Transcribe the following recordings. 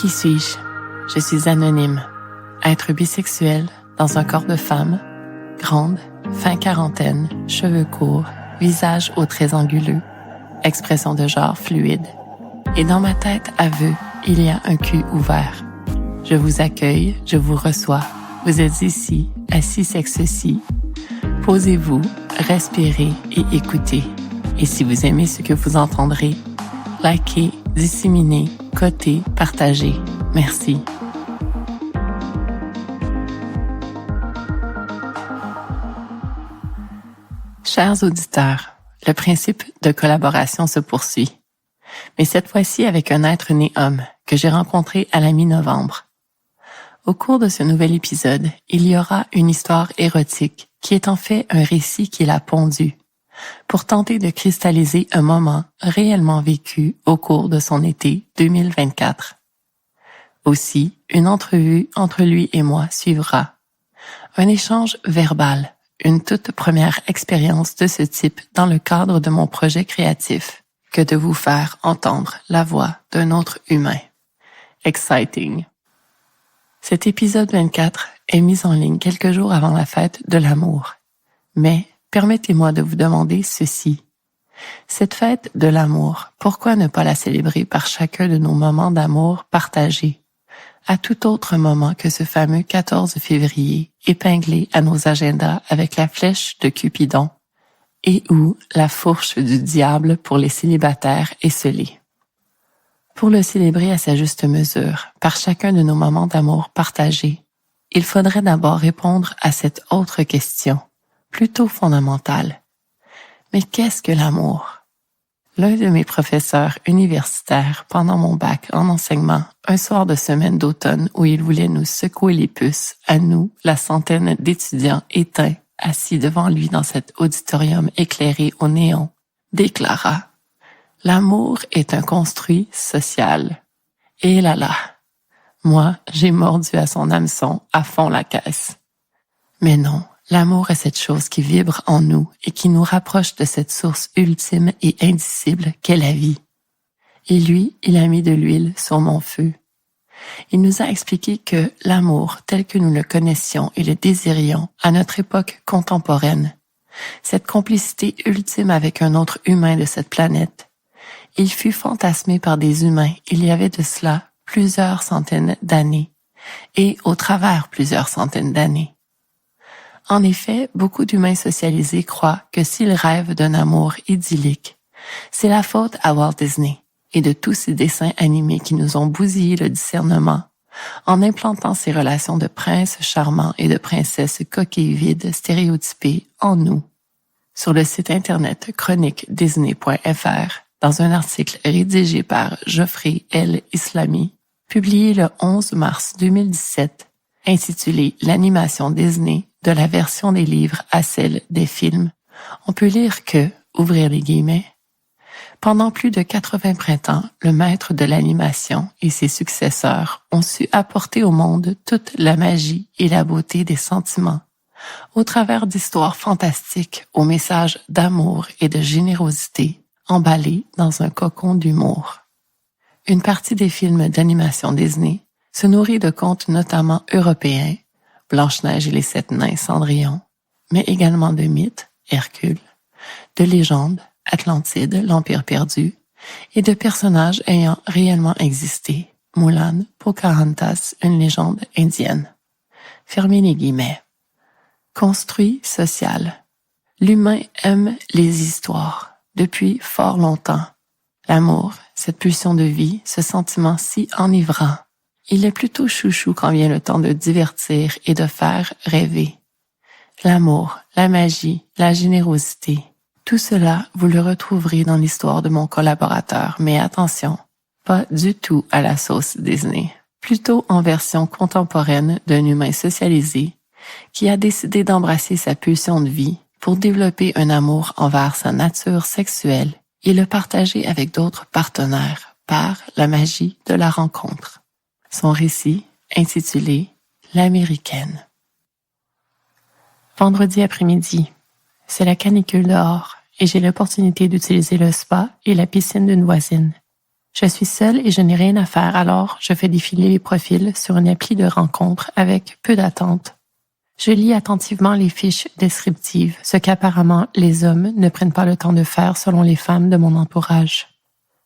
Qui suis-je? Je suis anonyme. Être bisexuel, dans un corps de femme, grande, fin quarantaine, cheveux courts, visage aux traits anguleux, expression de genre fluide. Et dans ma tête, aveu, il y a un cul ouvert. Je vous accueille, je vous reçois. Vous êtes ici, assis sexe-ci. Posez-vous, respirez et écoutez. Et si vous aimez ce que vous entendrez, likez, disséminez, cotez, partagez. Merci. Chers auditeurs, le principe de collaboration se poursuit. Mais cette fois-ci avec un être né homme que j'ai rencontré à la mi-novembre. Au cours de ce nouvel épisode, il y aura une histoire érotique qui est en fait un récit qu'il a pondu pour tenter de cristalliser un moment réellement vécu au cours de son été 2024. Aussi, une entrevue entre lui et moi suivra. Un échange verbal, une toute première expérience de ce type dans le cadre de mon projet créatif, que de vous faire entendre la voix d'un autre humain. Exciting. Cet épisode 24 est mis en ligne quelques jours avant la fête de l'amour. Mais permettez-moi de vous demander ceci. Cette fête de l'amour, pourquoi ne pas la célébrer par chacun de nos moments d'amour partagés, à tout autre moment que ce fameux 14 février, épinglé à nos agendas avec la flèche de Cupidon, et ou la fourche du diable pour les célibataires esselés. Pour le célébrer à sa juste mesure, par chacun de nos moments d'amour partagés, il faudrait d'abord répondre à cette autre question, plutôt fondamentale. Mais qu'est-ce que l'amour? L'un de mes professeurs universitaires pendant mon bac en enseignement, un soir de semaine d'automne où il voulait nous secouer les puces, à nous, la centaine d'étudiants éteints, assis devant lui dans cet auditorium éclairé au néon, déclara « L'amour est un construit social. » Et là là, moi, j'ai mordu à son hameçon à fond la caisse. Mais non, l'amour est cette chose qui vibre en nous et qui nous rapproche de cette source ultime et indicible qu'est la vie. Et lui, il a mis de l'huile sur mon feu. Il nous a expliqué que l'amour tel que nous le connaissions et le désirions à notre époque contemporaine, cette complicité ultime avec un autre humain de cette planète, il fut fantasmé par des humains il y avait de cela plusieurs centaines d'années, et au travers plusieurs centaines d'années. En effet, beaucoup d'humains socialisés croient que s'ils rêvent d'un amour idyllique, c'est la faute à Walt Disney et de tous ces dessins animés qui nous ont bousillé le discernement en implantant ces relations de princes charmants et de princesses coquilles vides stéréotypées en nous. Sur le site internet chroniquedisney.fr, dans un article rédigé par Geoffrey L. Islami, publié le 11 mars 2017, intitulé « L'animation Disney de la version des livres à celle des films », on peut lire que, ouvrir les guillemets, pendant plus de 80 printemps, le maître de l'animation et ses successeurs ont su apporter au monde toute la magie et la beauté des sentiments, au travers d'histoires fantastiques aux messages d'amour et de générosité, emballés dans un cocon d'humour. Une partie des films d'animation Disney se nourrit de contes notamment européens, Blanche-Neige et les 7 nains Cendrillon, mais également de mythes, Hercule, de légendes, Atlantide, l'Empire perdu, et de personnages ayant réellement existé, Mulan, Pocahontas, une légende indienne. Fermez les guillemets. Construit social. L'humain aime les histoires, depuis fort longtemps. L'amour, cette pulsion de vie, ce sentiment si enivrant, il est plutôt chouchou quand vient le temps de divertir et de faire rêver. L'amour, la magie, la générosité, tout cela, vous le retrouverez dans l'histoire de mon collaborateur, mais attention, pas du tout à la sauce Disney, plutôt en version contemporaine d'un humain socialisé qui a décidé d'embrasser sa pulsion de vie pour développer un amour envers sa nature sexuelle et le partager avec d'autres partenaires par la magie de la rencontre. Son récit, intitulé « L'Américaine ». Vendredi après-midi, c'est la canicule dehors et j'ai l'opportunité d'utiliser le spa et la piscine d'une voisine. Je suis seule et je n'ai rien à faire, alors je fais défiler les profils sur une appli de rencontre avec peu d'attente. Je lis attentivement les fiches descriptives, ce qu'apparemment les hommes ne prennent pas le temps de faire selon les femmes de mon entourage.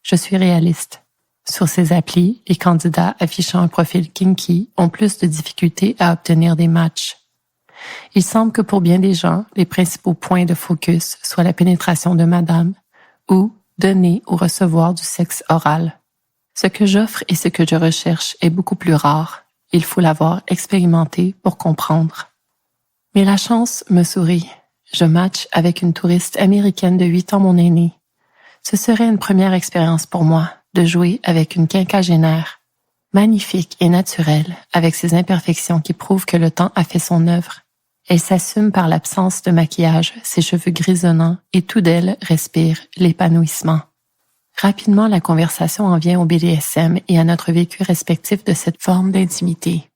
Je suis réaliste. Sur ces applis, les candidats affichant un profil kinky ont plus de difficultés à obtenir des matchs. Il semble que pour bien des gens, les principaux points de focus soient la pénétration de madame ou donner ou recevoir du sexe oral. Ce que j'offre et ce que je recherche est beaucoup plus rare. Il faut l'avoir expérimenté pour comprendre. Mais la chance me sourit. Je match avec une touriste américaine de 8 ans mon aînée. Ce serait une première expérience pour moi de jouer avec une quinquagénaire. Magnifique et naturelle, avec ses imperfections qui prouvent que le temps a fait son œuvre. Elle s'assume par l'absence de maquillage, ses cheveux grisonnants, et tout d'elle respire l'épanouissement. Rapidement, la conversation en vient au BDSM et à notre vécu respectif de cette forme d'intimité.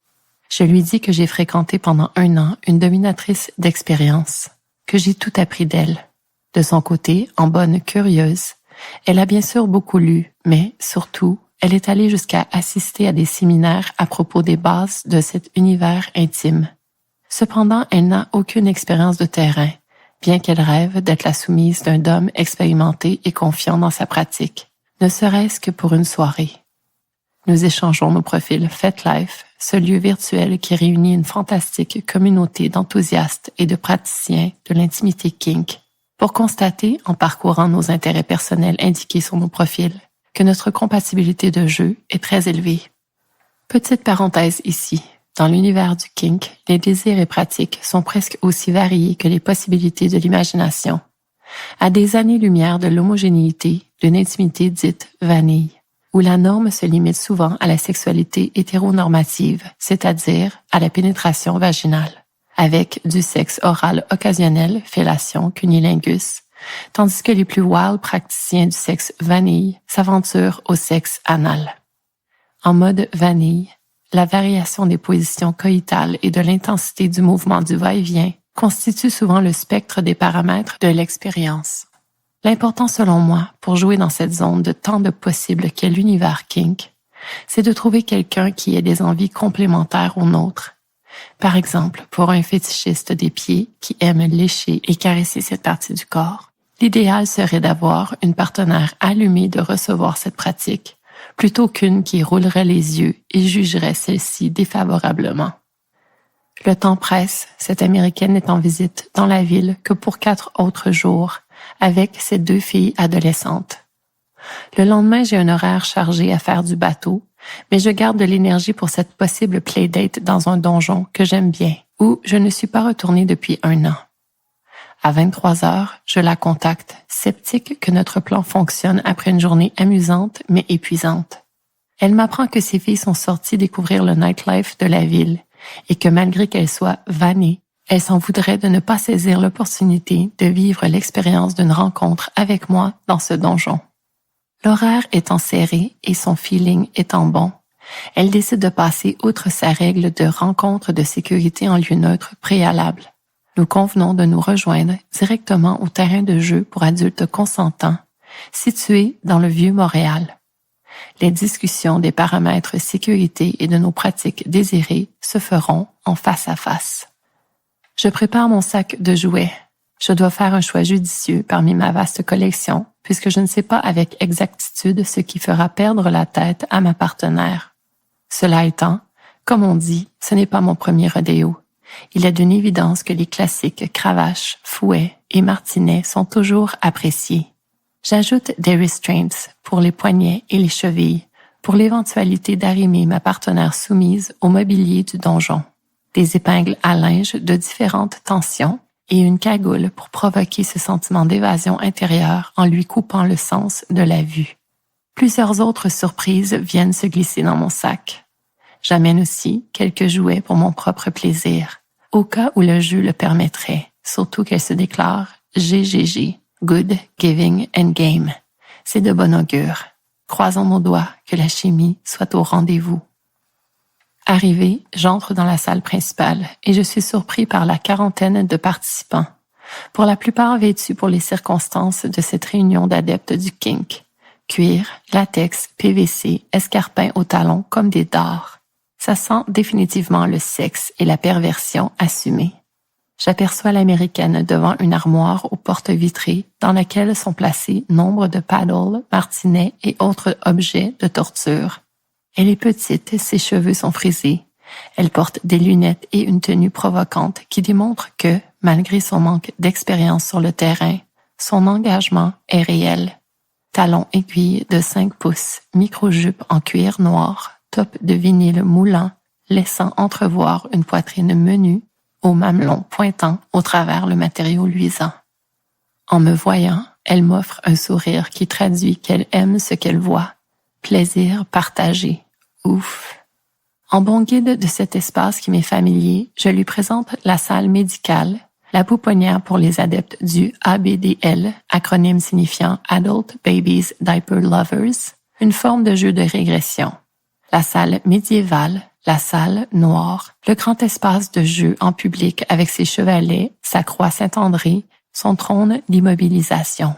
Je lui dis que j'ai fréquenté pendant 1 an une dominatrice d'expérience, que j'ai tout appris d'elle. De son côté, en bonne curieuse, elle a bien sûr beaucoup lu, mais surtout, elle est allée jusqu'à assister à des séminaires à propos des bases de cet univers intime. Cependant, elle n'a aucune expérience de terrain, bien qu'elle rêve d'être la soumise d'un homme expérimenté et confiant dans sa pratique, ne serait-ce que pour une soirée. Nous échangeons nos profils FetLife, ce lieu virtuel qui réunit une fantastique communauté d'enthousiastes et de praticiens de l'intimité kink, pour constater, en parcourant nos intérêts personnels indiqués sur nos profils, que notre compatibilité de jeu est très élevée. Petite parenthèse ici. Dans l'univers du kink, les désirs et pratiques sont presque aussi variés que les possibilités de l'imagination. À des années-lumière de l'homogénéité, d'une intimité dite vanille, où la norme se limite souvent à la sexualité hétéronormative, c'est-à-dire à la pénétration vaginale, avec du sexe oral occasionnel, fellation, cunnilingus, tandis que les plus wild praticiens du sexe vanille s'aventurent au sexe anal. En mode vanille, la variation des positions coïtales et de l'intensité du mouvement du va-et-vient constitue souvent le spectre des paramètres de l'expérience. L'important selon moi, pour jouer dans cette zone de tant de possibles qu'est l'univers kink, c'est de trouver quelqu'un qui ait des envies complémentaires aux nôtres. Par exemple, pour un fétichiste des pieds qui aime lécher et caresser cette partie du corps, l'idéal serait d'avoir une partenaire allumée de recevoir cette pratique, plutôt qu'une qui roulerait les yeux et jugerait celle-ci défavorablement. Le temps presse, cette Américaine n'est en visite dans la ville que pour 4 autres jours, avec ses 2 filles adolescentes. Le lendemain, j'ai un horaire chargé à faire du bateau, mais je garde de l'énergie pour cette possible playdate dans un donjon que j'aime bien, où je ne suis pas retournée depuis 1 an. À 23 heures, je la contacte, sceptique que notre plan fonctionne après une journée amusante mais épuisante. Elle m'apprend que ses filles sont sorties découvrir le nightlife de la ville et que malgré qu'elles soient vannées, elles s'en voudraient de ne pas saisir l'opportunité de vivre l'expérience d'une rencontre avec moi dans ce donjon. L'horaire étant serré et son feeling étant bon, elle décide de passer outre sa règle de rencontre de sécurité en lieu neutre préalable. Nous convenons de nous rejoindre directement au terrain de jeu pour adultes consentants, situé dans le Vieux-Montréal. Les discussions des paramètres sécurité et de nos pratiques désirées se feront en face à face. Je prépare mon sac de jouets. Je dois faire un choix judicieux parmi ma vaste collection, puisque je ne sais pas avec exactitude ce qui fera perdre la tête à ma partenaire. Cela étant, comme on dit, ce n'est pas mon premier rodéo. Il est d'une évidence que les classiques cravaches, fouets et martinets sont toujours appréciés. J'ajoute des restraints pour les poignets et les chevilles, pour l'éventualité d'arrimer ma partenaire soumise au mobilier du donjon. Des épingles à linge de différentes tensions et une cagoule pour provoquer ce sentiment d'évasion intérieure en lui coupant le sens de la vue. Plusieurs autres surprises viennent se glisser dans mon sac. J'amène aussi quelques jouets pour mon propre plaisir, au cas où le jeu le permettrait, surtout qu'elle se déclare GGG, Good, Giving and Game. C'est de bon augure. Croisons nos doigts que la chimie soit au rendez-vous. Arrivé, j'entre dans la salle principale et je suis surpris par la quarantaine de participants, pour la plupart vêtus pour les circonstances de cette réunion d'adeptes du kink, cuir, latex, PVC, escarpins aux talons comme des dards. Ça sent définitivement le sexe et la perversion assumée. J'aperçois l'américaine devant une armoire aux portes vitrées dans laquelle sont placés nombre de paddles, martinets et autres objets de torture. Elle est petite, ses cheveux sont frisés. Elle porte des lunettes et une tenue provocante qui démontre que, malgré son manque d'expérience sur le terrain, son engagement est réel. Talons aiguilles de 5 pouces, micro-jupe en cuir noir, top de vinyle moulant, laissant entrevoir une poitrine menue, aux mamelons pointant au travers le matériau luisant. En me voyant, elle m'offre un sourire qui traduit qu'elle aime ce qu'elle voit. Plaisir partagé. Ouf! En bon guide de cet espace qui m'est familier, je lui présente la salle médicale, la pouponnière pour les adeptes du ABDL, acronyme signifiant Adult Babies Diaper Lovers, une forme de jeu de régression. La salle médiévale, la salle noire, le grand espace de jeu en public avec ses chevalets, sa croix Saint-André, son trône d'immobilisation.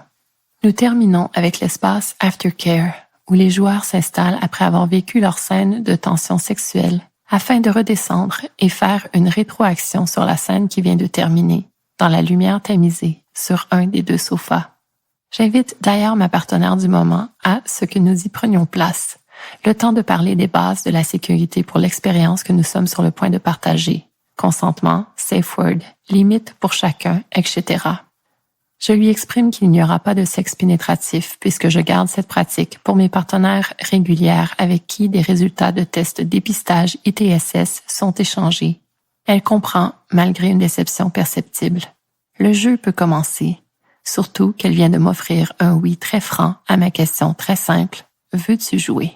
Nous terminons avec l'espace Aftercare, où les joueurs s'installent après avoir vécu leur scène de tension sexuelle, afin de redescendre et faire une rétroaction sur la scène qui vient de terminer, dans la lumière tamisée, sur un des 2 sofas. J'invite d'ailleurs ma partenaire du moment à ce que nous y prenions place, le temps de parler des bases de la sécurité pour l'expérience que nous sommes sur le point de partager. Consentement, safe word, limites pour chacun, etc. Je lui exprime qu'il n'y aura pas de sexe pénétratif puisque je garde cette pratique pour mes partenaires régulières avec qui des résultats de tests dépistage ITSS sont échangés. Elle comprend, malgré une déception perceptible. Le jeu peut commencer, surtout qu'elle vient de m'offrir un oui très franc à ma question très simple « Veux-tu jouer ?»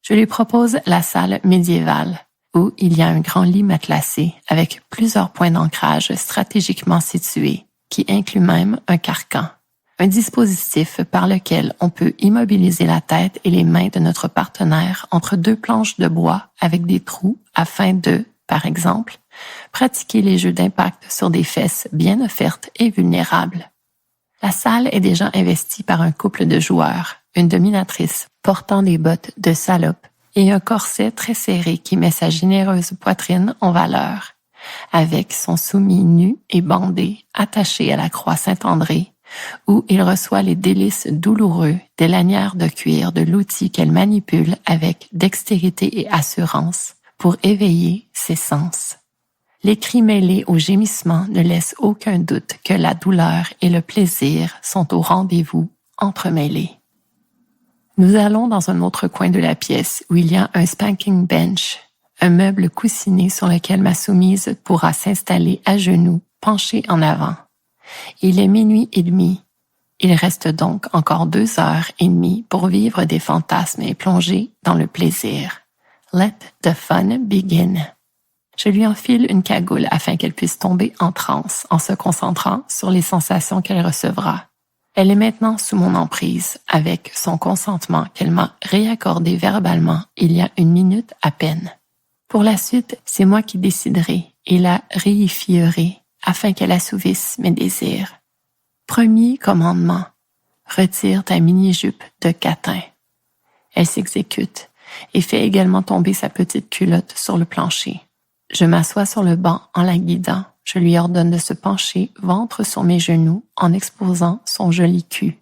Je lui propose la salle médiévale, où il y a un grand lit matelassé avec plusieurs points d'ancrage stratégiquement situés, qui inclut même un carcan, un dispositif par lequel on peut immobiliser la tête et les mains de notre partenaire entre 2 planches de bois avec des trous afin de, par exemple, pratiquer les jeux d'impact sur des fesses bien offertes et vulnérables. La salle est déjà investie par un couple de joueurs, une dominatrice portant des bottes de salope et un corset très serré qui met sa généreuse poitrine en valeur, avec son soumis nu et bandé attaché à la croix Saint-André, où il reçoit les délices douloureux des lanières de cuir de l'outil qu'elle manipule avec dextérité et assurance pour éveiller ses sens. Les cris mêlés aux gémissements ne laissent aucun doute que la douleur et le plaisir sont au rendez-vous entremêlés. Nous allons dans un autre coin de la pièce où il y a un spanking bench, un meuble coussiné sur lequel ma soumise pourra s'installer à genoux, penchée en avant. Il est 00h30. Il reste donc encore 2h30 pour vivre des fantasmes et plonger dans le plaisir. Let the fun begin. Je lui enfile une cagoule afin qu'elle puisse tomber en transe en se concentrant sur les sensations qu'elle recevra. Elle est maintenant sous mon emprise avec son consentement qu'elle m'a réaccordé verbalement il y a 1 minute à peine. Pour la suite, c'est moi qui déciderai et la réifierai afin qu'elle assouvisse mes désirs. Premier commandement. Retire ta mini-jupe de catin. Elle s'exécute et fait également tomber sa petite culotte sur le plancher. Je m'assois sur le banc en la guidant. Je lui ordonne de se pencher ventre sur mes genoux en exposant son joli cul.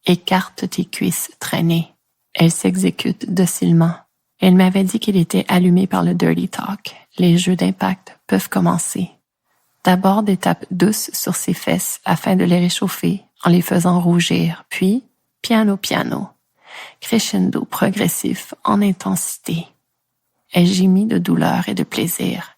Écarte tes cuisses traînées. Elle s'exécute docilement. Elle m'avait dit qu'il était allumé par le dirty talk. Les jeux d'impact peuvent commencer. D'abord des tapes douces sur ses fesses afin de les réchauffer en les faisant rougir, puis piano piano, crescendo progressif en intensité. Elle gémit de douleur et de plaisir.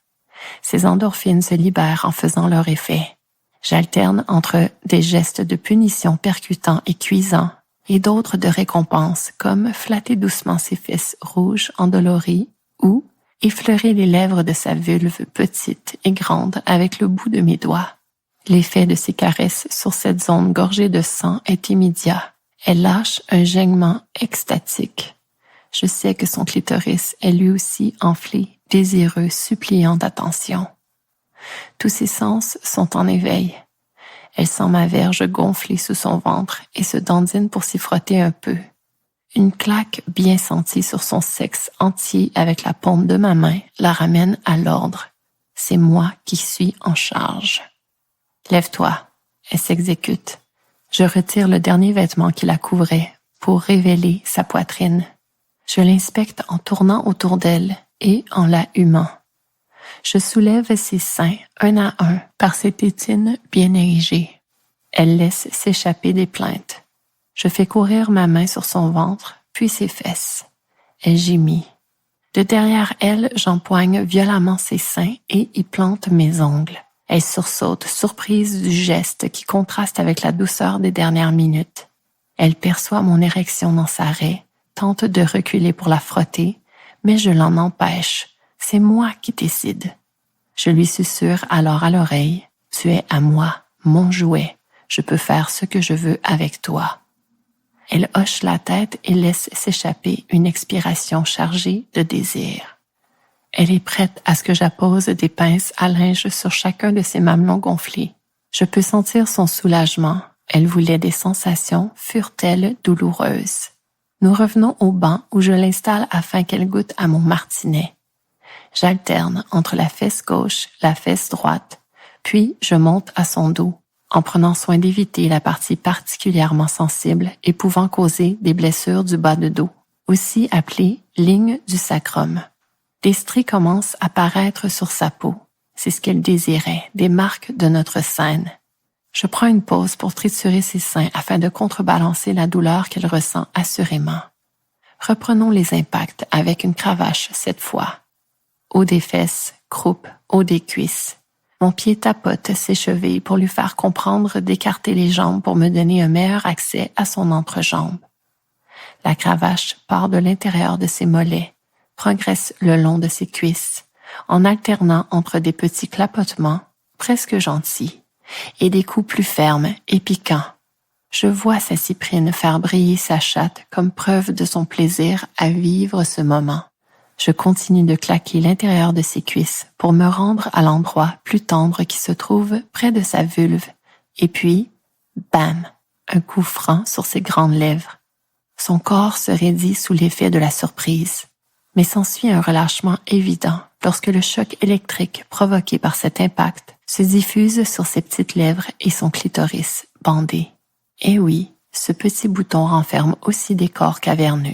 Ses endorphines se libèrent en faisant leur effet. J'alterne entre des gestes de punition percutants et cuisants et d'autres de récompense comme flatter doucement ses fesses rouges endolories ou effleurer les lèvres de sa vulve petite et grande avec le bout de mes doigts. L'effet de ses caresses sur cette zone gorgée de sang est immédiat. Elle lâche un gênement extatique. Je sais que son clitoris est lui aussi enflé, désireux, suppliant d'attention. Tous ses sens sont en éveil. Elle sent ma verge gonfler sous son ventre et se dandine pour s'y frotter un peu. Une claque bien sentie sur son sexe entier avec la paume de ma main la ramène à l'ordre. C'est moi qui suis en charge. Lève-toi. Elle s'exécute. Je retire le dernier vêtement qui la couvrait pour révéler sa poitrine. Je l'inspecte en tournant autour d'elle et en la humant. Je soulève ses seins un à un par ses tétines bien érigées. Elle laisse s'échapper des plaintes. Je fais courir ma main sur son ventre, puis ses fesses. Elle gémit. De derrière elle, j'empoigne violemment ses seins et y plante mes ongles. Elle sursaute, surprise du geste qui contraste avec la douceur des dernières minutes. Elle perçoit mon érection dans sa raie, tente de reculer pour la frotter, mais je l'en empêche. C'est moi qui décide. Je lui susurre alors à l'oreille, « Tu es à moi, mon jouet. Je peux faire ce que je veux avec toi. » Elle hoche la tête et laisse s'échapper une expiration chargée de désir. Elle est prête à ce que j'appose des pinces à linge sur chacun de ses mamelons gonflés. Je peux sentir son soulagement. Elle voulait des sensations, furent-elles douloureuses. Nous revenons au banc où je l'installe afin qu'elle goûte à mon martinet. J'alterne entre la fesse gauche, la fesse droite, puis je monte à son dos, en prenant soin d'éviter la partie particulièrement sensible et pouvant causer des blessures du bas de dos, aussi appelée ligne du sacrum. Des stries commencent à paraître sur sa peau. C'est ce qu'elle désirait, des marques de notre scène. Je prends une pause pour triturer ses seins afin de contrebalancer la douleur qu'elle ressent assurément. Reprenons les impacts avec une cravache cette fois. Haut des fesses, croupe, haut des cuisses. Mon pied tapote ses chevilles pour lui faire comprendre d'écarter les jambes pour me donner un meilleur accès à son entrejambe. La cravache part de l'intérieur de ses mollets, progresse le long de ses cuisses, en alternant entre des petits clapotements, presque gentils, et des coups plus fermes et piquants. Je vois sa cyprine faire briller sa chatte comme preuve de son plaisir à vivre ce moment. Je continue de claquer l'intérieur de ses cuisses pour me rendre à l'endroit plus tendre qui se trouve près de sa vulve, et puis, bam, un coup franc sur ses grandes lèvres. Son corps se raidit sous l'effet de la surprise, mais s'ensuit un relâchement évident lorsque le choc électrique provoqué par cet impact se diffuse sur ses petites lèvres et son clitoris bandé. Et oui, ce petit bouton renferme aussi des corps caverneux.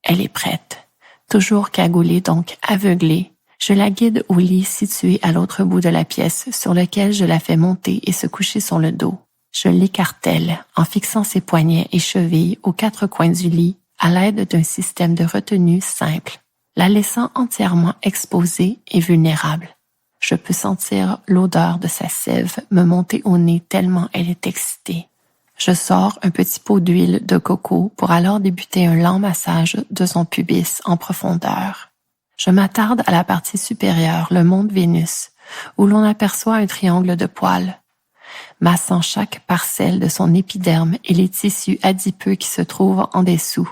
Elle est prête. Toujours cagoulée, donc aveuglée, je la guide au lit situé à l'autre bout de la pièce sur lequel je la fais monter et se coucher sur le dos. Je l'écartèle en fixant ses poignets et chevilles aux quatre coins du lit à l'aide d'un système de retenue simple, la laissant entièrement exposée et vulnérable. Je peux sentir l'odeur de sa sève me monter au nez tellement elle est excitée. Je sors un petit pot d'huile de coco pour alors débuter un lent massage de son pubis en profondeur. Je m'attarde à la partie supérieure, le mont de Vénus, où l'on aperçoit un triangle de poils, massant chaque parcelle de son épiderme et les tissus adipeux qui se trouvent en dessous.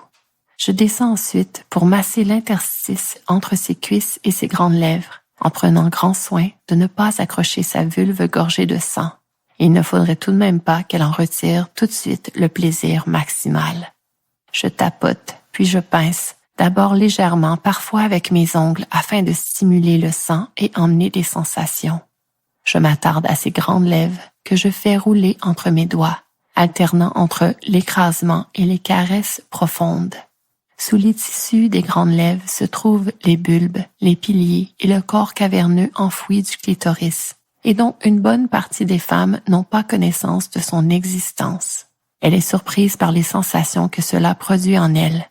Je descends ensuite pour masser l'interstice entre ses cuisses et ses grandes lèvres, en prenant grand soin de ne pas accrocher sa vulve gorgée de sang. Il ne faudrait tout de même pas qu'elle en retire tout de suite le plaisir maximal. Je tapote, puis je pince, d'abord légèrement, parfois avec mes ongles, afin de stimuler le sang et emmener des sensations. Je m'attarde à ses grandes lèvres, que je fais rouler entre mes doigts, alternant entre l'écrasement et les caresses profondes. Sous les tissus des grandes lèvres se trouvent les bulbes, les piliers et le corps caverneux enfoui du clitoris, et dont une bonne partie des femmes n'ont pas connaissance de son existence. Elle est surprise par les sensations que cela produit en elle.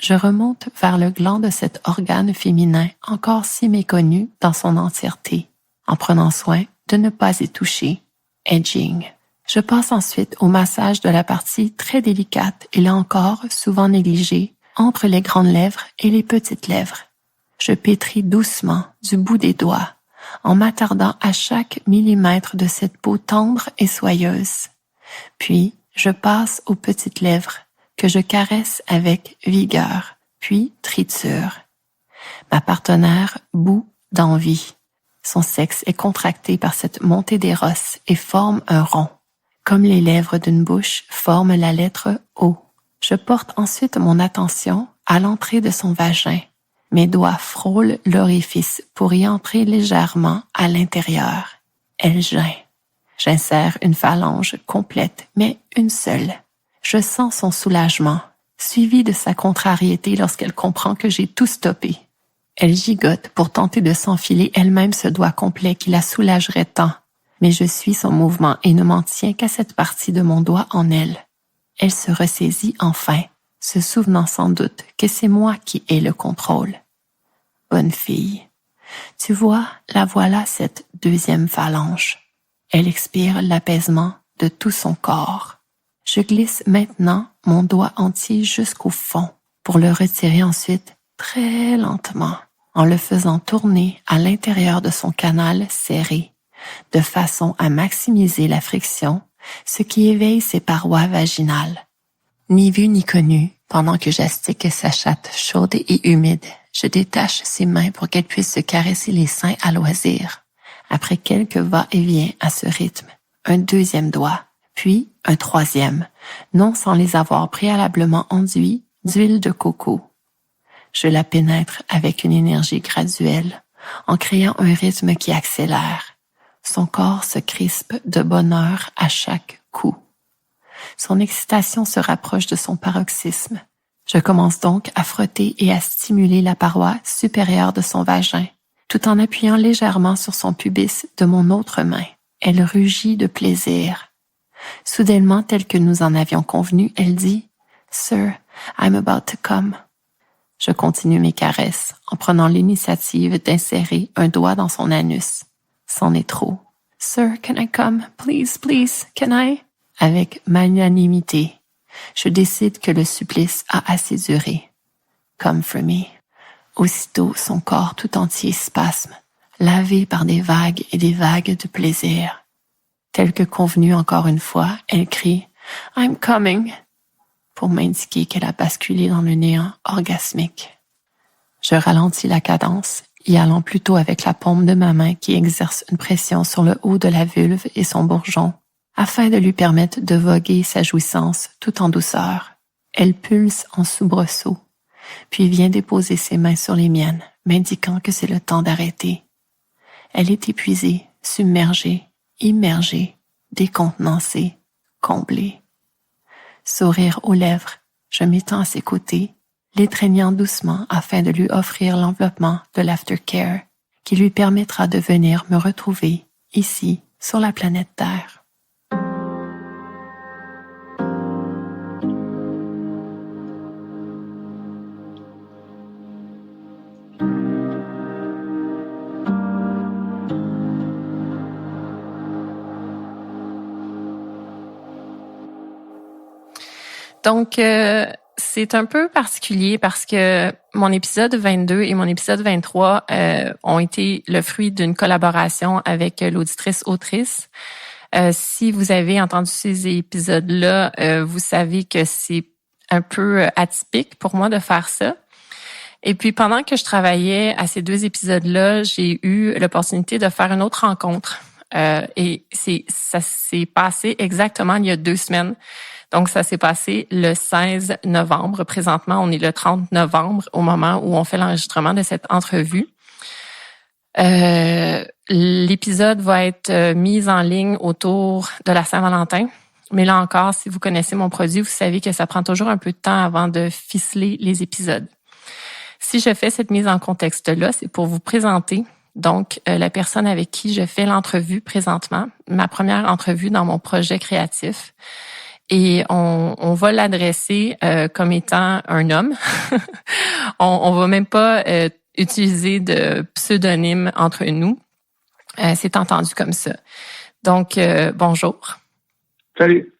Je remonte vers le gland de cet organe féminin encore si méconnu dans son entièreté, en prenant soin de ne pas y toucher. Edging. Je passe ensuite au massage de la partie très délicate et là encore souvent négligée, entre les grandes lèvres et les petites lèvres. Je pétris doucement du bout des doigts, en m'attardant à chaque millimètre de cette peau tendre et soyeuse. Puis, je passe aux petites lèvres, que je caresse avec vigueur, puis triture. Ma partenaire bout d'envie. Son sexe est contracté par cette montée des rosses et forme un rond, comme les lèvres d'une bouche forment la lettre O. Je porte ensuite mon attention à l'entrée de son vagin. Mes doigts frôlent l'orifice pour y entrer légèrement à l'intérieur. Elle geint. J'insère une phalange complète, mais une seule. Je sens son soulagement, suivi de sa contrariété lorsqu'elle comprend que j'ai tout stoppé. Elle gigote pour tenter de s'enfiler elle-même ce doigt complet qui la soulagerait tant, mais je suis son mouvement et ne m'en tiens qu'à cette partie de mon doigt en elle. Elle se ressaisit enfin, se souvenant sans doute que c'est moi qui ai le contrôle. Bonne fille. Tu vois, la voilà cette deuxième phalange. Elle expire l'apaisement de tout son corps. Je glisse maintenant mon doigt entier jusqu'au fond pour le retirer ensuite très lentement en le faisant tourner à l'intérieur de son canal serré de façon à maximiser la friction, ce qui éveille ses parois vaginales. Ni vu ni connu, pendant que j'astique sa chatte chaude et humide, je détache ses mains pour qu'elle puisse se caresser les seins à loisir. Après quelques va-et-vient à ce rythme, un deuxième doigt, puis un troisième, non sans les avoir préalablement enduits d'huile de coco. Je la pénètre avec une énergie graduelle, en créant un rythme qui accélère. Son corps se crispe de bonheur à chaque coup. Son excitation se rapproche de son paroxysme. Je commence donc à frotter et à stimuler la paroi supérieure de son vagin, tout en appuyant légèrement sur son pubis de mon autre main. Elle rugit de plaisir. Soudainement, tel que nous en avions convenu, elle dit « Sir, I'm about to come ». Je continue mes caresses en prenant l'initiative d'insérer un doigt dans son anus. C'en est trop. « Sir, can I come? Please, please, can I? » Avec magnanimité, je décide que le supplice a assez duré. « Come for me ». Aussitôt, son corps tout entier spasme, lavé par des vagues et des vagues de plaisir. Tel que convenu encore une fois, elle crie « I'm coming » pour m'indiquer qu'elle a basculé dans le néant orgasmique. Je ralentis la cadence, y allant plutôt avec la paume de ma main qui exerce une pression sur le haut de la vulve et son bourgeon, afin de lui permettre de voguer sa jouissance tout en douceur. Elle pulse en soubresaut, puis vient déposer ses mains sur les miennes, m'indiquant que c'est le temps d'arrêter. Elle est épuisée, submergée, immergée, décontenancée, comblée. Sourire aux lèvres, je m'étends à ses côtés, l'étreignant doucement afin de lui offrir l'enveloppement de l'aftercare qui lui permettra de venir me retrouver ici, sur la planète Terre. Donc, c'est un peu particulier parce que mon épisode 22 et mon épisode 23 ont été le fruit d'une collaboration avec l'auditrice-autrice. Si vous avez entendu ces épisodes-là, vous savez que c'est un peu atypique pour moi de faire ça. Et puis, pendant que je travaillais à ces deux épisodes-là, j'ai eu l'opportunité de faire une autre rencontre. Et ça s'est passé exactement il y a 2 semaines. Donc, ça s'est passé le 16 novembre. Présentement, on est le 30 novembre au moment où on fait l'enregistrement de cette entrevue. L'épisode va être mis en ligne autour de la Saint-Valentin. Mais là encore, si vous connaissez mon produit, vous savez que ça prend toujours un peu de temps avant de ficeler les épisodes. Si je fais cette mise en contexte-là, c'est pour vous présenter donc la personne avec qui je fais l'entrevue présentement, ma première entrevue dans mon projet créatif. Et on va l'adresser comme étant un homme. on va même pas utiliser de pseudonyme entre nous. C'est entendu comme ça. Donc, bonjour. Salut.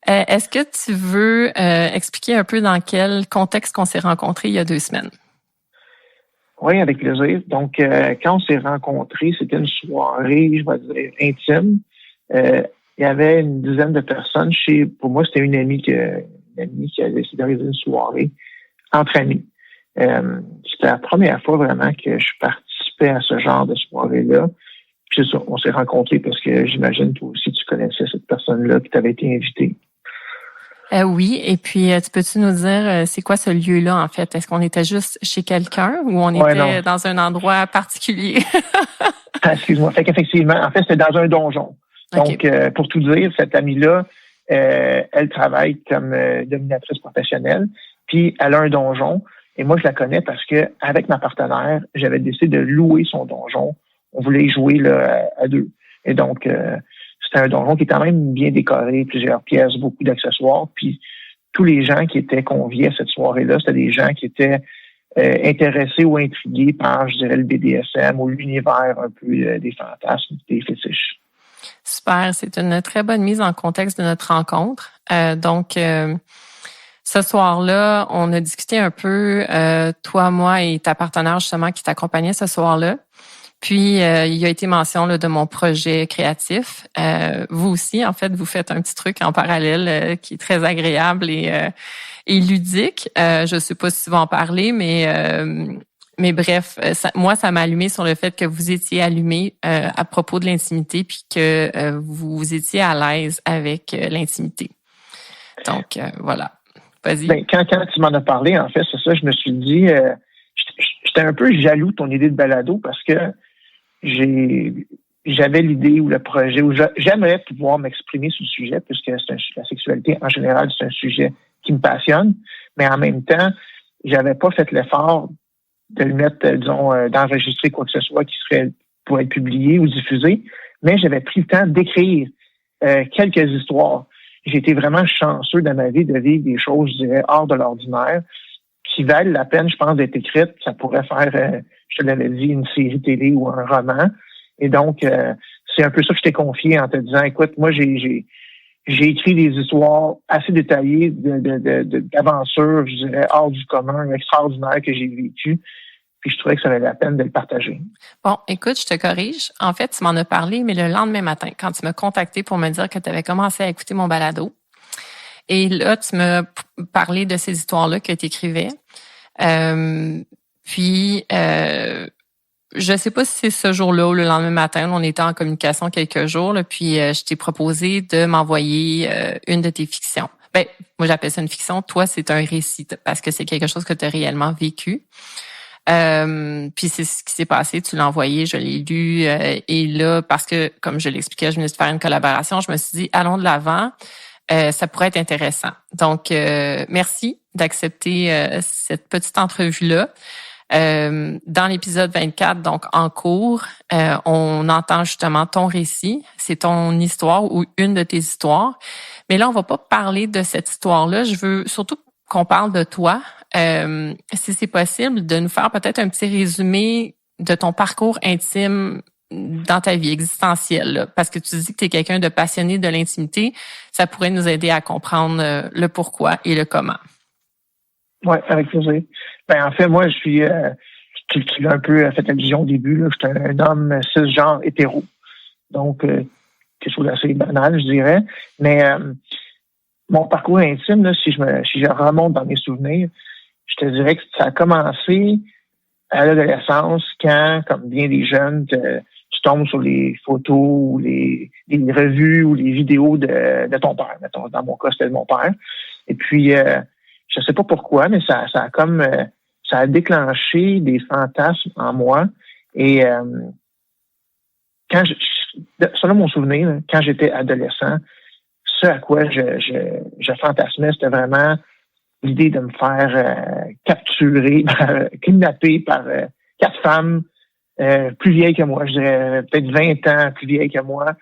Est-ce que tu veux expliquer un peu dans quel contexte qu'on s'est rencontrés il y a 2 semaines? Oui, avec plaisir. Donc, quand on s'est rencontrés, c'était une soirée, je vais dire, intime. Il y avait une dizaine de personnes. Pour moi, c'était une amie qui avait décidé d'organiser une soirée entre amis. C'était la première fois vraiment que je participais à ce genre de soirée-là. Puis c'est ça, on s'est rencontrés parce que j'imagine toi aussi tu connaissais cette personne-là qui t'avait été invitée. Oui, et puis tu peux-tu nous dire c'est quoi ce lieu-là en fait? Est-ce qu'on était juste chez quelqu'un ou on était dans un endroit particulier? Excuse-moi. Fait qu'effectivement, en fait, c'était dans un donjon. Donc, Okay. pour tout dire, cette amie-là, elle travaille comme dominatrice professionnelle, puis elle a un donjon. Et moi, je la connais parce que avec ma partenaire, j'avais décidé de louer son donjon. On voulait y jouer là, à deux. Et donc, c'était un donjon qui est quand même bien décoré, plusieurs pièces, beaucoup d'accessoires. Puis tous les gens qui étaient conviés à cette soirée-là, c'était des gens qui étaient intéressés ou intrigués par, je dirais, le BDSM ou l'univers un peu des fantasmes, des fétiches. Super, c'est une très bonne mise en contexte de notre rencontre. Ce soir-là, on a discuté un peu, toi, moi et ta partenaire justement qui t'accompagnait ce soir-là. Puis, il y a été mention là, de mon projet créatif. Vous aussi, en fait, vous faites un petit truc en parallèle qui est très agréable et ludique. Je ne sais pas si tu vas en parler, mais bref, ça m'a allumé sur le fait que vous étiez allumé à propos de l'intimité puis que vous étiez à l'aise avec l'intimité. Donc, voilà. Vas-y. Ben, quand tu m'en as parlé, en fait, c'est ça, je me suis dit, j'étais un peu jaloux de ton idée de balado parce que j'avais l'idée ou le projet, ou j'aimerais pouvoir m'exprimer sur le sujet, puisque la sexualité, en général, c'est un sujet qui me passionne, mais en même temps, j'avais pas fait l'effort de le mettre, disons, d'enregistrer quoi que ce soit qui serait pour être publié ou diffusé, mais j'avais pris le temps d'écrire quelques histoires. J'ai été vraiment chanceux dans ma vie de vivre des choses, je dirais, hors de l'ordinaire, qui valent la peine, je pense, d'être écrites. Ça pourrait faire, je te l'avais dit, une série télé ou un roman. Et donc, c'est un peu ça que je t'ai confié en te disant, écoute, moi, j'ai écrit des histoires assez détaillées d'aventures, je dirais, hors du commun, extraordinaires que j'ai vécues. Puis je trouvais que ça valait la peine de le partager. Bon, écoute, je te corrige. En fait, tu m'en as parlé, mais le lendemain matin, quand tu m'as contacté pour me dire que tu avais commencé à écouter mon balado. Et là, tu m'as parlé de ces histoires-là que tu écrivais. Je sais pas si c'est ce jour-là ou le lendemain matin, on était en communication quelques jours, là, puis je t'ai proposé de m'envoyer une de tes fictions. Ben, moi j'appelle ça une fiction, toi c'est un récit parce que c'est quelque chose que tu as réellement vécu. Puis c'est ce qui s'est passé, tu l'as envoyé, je l'ai lu et là parce que comme je l'expliquais, je venais de faire une collaboration, je me suis dit allons de l'avant. Ça pourrait être intéressant. Donc, merci d'accepter cette petite entrevue-là. Dans l'épisode 24, donc en cours, on entend justement ton récit. C'est ton histoire ou une de tes histoires. Mais là, on va pas parler de cette histoire-là. Je veux surtout qu'on parle de toi. Si c'est possible, de nous faire peut-être un petit résumé de ton parcours intime dans ta vie existentielle, là, parce que tu dis que tu es quelqu'un de passionné de l'intimité, ça pourrait nous aider à comprendre le pourquoi et le comment. Oui, avec plaisir. Ben, en fait, moi, je suis, tu l'as un peu fait allusion au début, là, je suis un homme cisgenre hétéro. Donc, quelque chose d'assez banal, je dirais. Mais mon parcours intime, là, si je remonte dans mes souvenirs, je te dirais que ça a commencé à l'adolescence quand, comme bien des jeunes, tu tombes sur les photos ou les revues ou les vidéos de ton père. Mettons, dans mon cas, c'était de mon père. Et puis, je sais pas pourquoi, mais ça a comme ça a déclenché des fantasmes en moi. Et selon mon souvenir, quand j'étais adolescent, ce à quoi je fantasmais, c'était vraiment l'idée de me faire capturer, kidnapper par 4 femmes plus vieilles que moi, je dirais peut-être 20 ans plus vieilles que moi,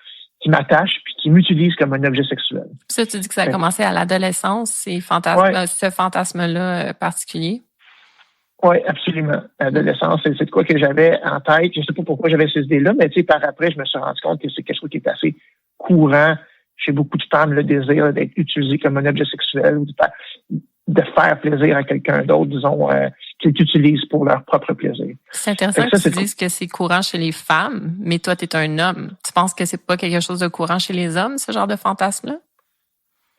qui m'attachent puis qui m'utilisent comme un objet sexuel. Ça, tu dis que ça a commencé à l'adolescence, ce fantasme-là particulier? Oui, absolument. À l'adolescence, c'est de quoi que j'avais en tête. Je ne sais pas pourquoi j'avais ces idées-là, mais tu sais, par après, je me suis rendu compte que c'est quelque chose qui est assez courant chez beaucoup de femmes, le désir d'être utilisé comme un objet sexuel ou de faire plaisir à quelqu'un d'autre, disons, qu'ils utilisent pour leur propre plaisir. C'est intéressant que tu dises que c'est courant chez les femmes, mais toi, tu es un homme. Tu penses que c'est pas quelque chose de courant chez les hommes, ce genre de fantasme-là?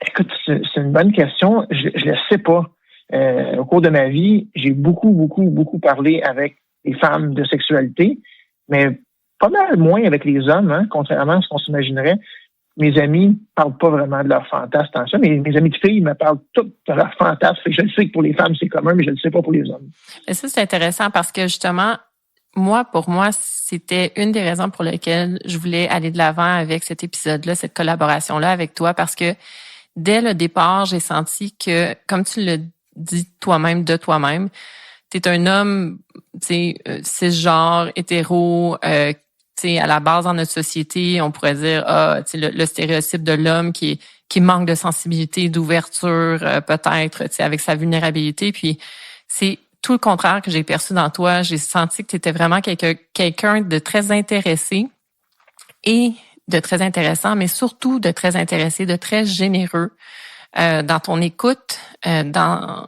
Écoute, c'est une bonne question. Je le sais pas. Au cours de ma vie, j'ai beaucoup parlé avec les femmes de sexualité, mais pas mal moins avec les hommes, hein, contrairement à ce qu'on s'imaginerait. mes amis parlent pas vraiment de leurs fantasmes tant ça, mais mes amis de filles me parlent toutes de leurs fantasmes. Fait que je le sais que pour les femmes, c'est commun, mais je ne le sais pas pour les hommes. Et ça, c'est intéressant parce que justement, pour moi, c'était une des raisons pour lesquelles je voulais aller de l'avant avec cet épisode-là, cette collaboration-là avec toi, parce que dès le départ, j'ai senti que, comme tu le dis toi-même, de toi-même, t'es un homme, cisgenre, hétéro, à la base dans notre société, on pourrait dire le stéréotype de l'homme qui manque de sensibilité, d'ouverture, peut-être, avec sa vulnérabilité. Puis c'est tout le contraire que j'ai perçu dans toi. J'ai senti que tu étais vraiment quelqu'un de très intéressé et de très intéressant, mais surtout de très intéressé, de très généreux dans ton écoute, dans